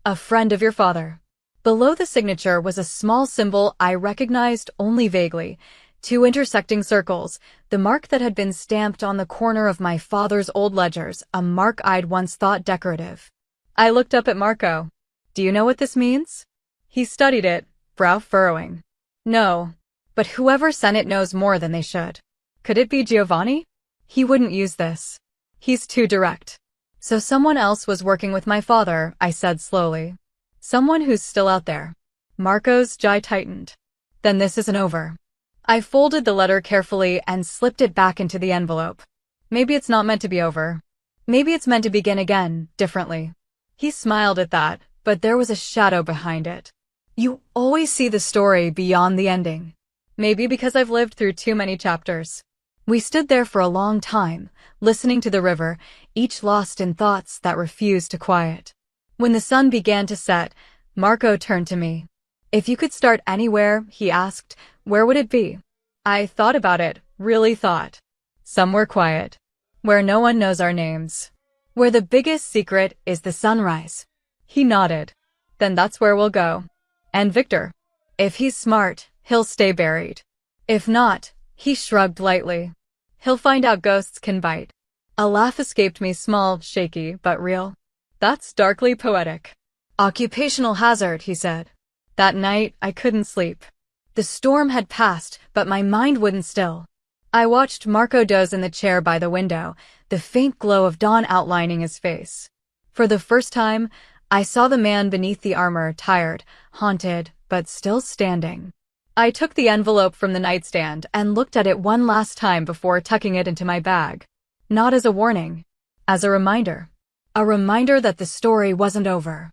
A friend of your father. Below the signature was a small symbol I recognized only vaguely. 2 intersecting circles, the mark that had been stamped on the corner of my father's old ledgers, a mark I'd once thought decorative. I looked up at Marco. Do you know what this means? He studied it, brow furrowing. No, but whoever sent it knows more than they should. Could it be Giovanni? He wouldn't use this. He's too direct. So someone else was working with my father, I said slowly. Someone who's still out there. Marco's jaw tightened. Then this isn't over. I folded the letter carefully and slipped it back into the envelope. Maybe it's not meant to be over. Maybe it's meant to begin again, differently. He smiled at that, but there was a shadow behind it. You always see the story beyond the ending. Maybe because I've lived through too many chapters. We stood there for a long time, listening to the river, each lost in thoughts that refused to quiet. When the sun began to set, Marco turned to me. If you could start anywhere, he asked, where would it be? I thought about it, really thought. Somewhere quiet. Where no one knows our names. Where the biggest secret is the sunrise. He nodded. Then that's where we'll go. And Victor. If he's smart, he'll stay buried. If not, he shrugged lightly. He'll find out ghosts can bite. A laugh escaped me, small, shaky, but real. That's darkly poetic. Occupational hazard, he said. That night, I couldn't sleep. The storm had passed, but my mind wouldn't still. I watched Marco doze in the chair by the window, the faint glow of dawn outlining his face. For the first time, I saw the man beneath the armor, tired, haunted, but still standing. I took the envelope from the nightstand and looked at it one last time before tucking it into my bag. Not as a warning, as a reminder. A reminder that the story wasn't over.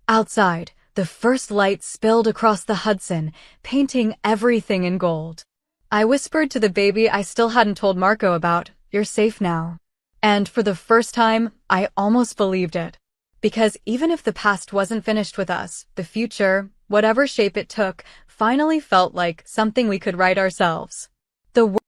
Outside, the first light spilled across the Hudson, painting everything in gold. I whispered to the baby I still hadn't told Marco about, "You're safe now." And for the first time, I almost believed it. Because even if the past wasn't finished with us, the future, whatever shape it took, finally felt like something we could write ourselves. The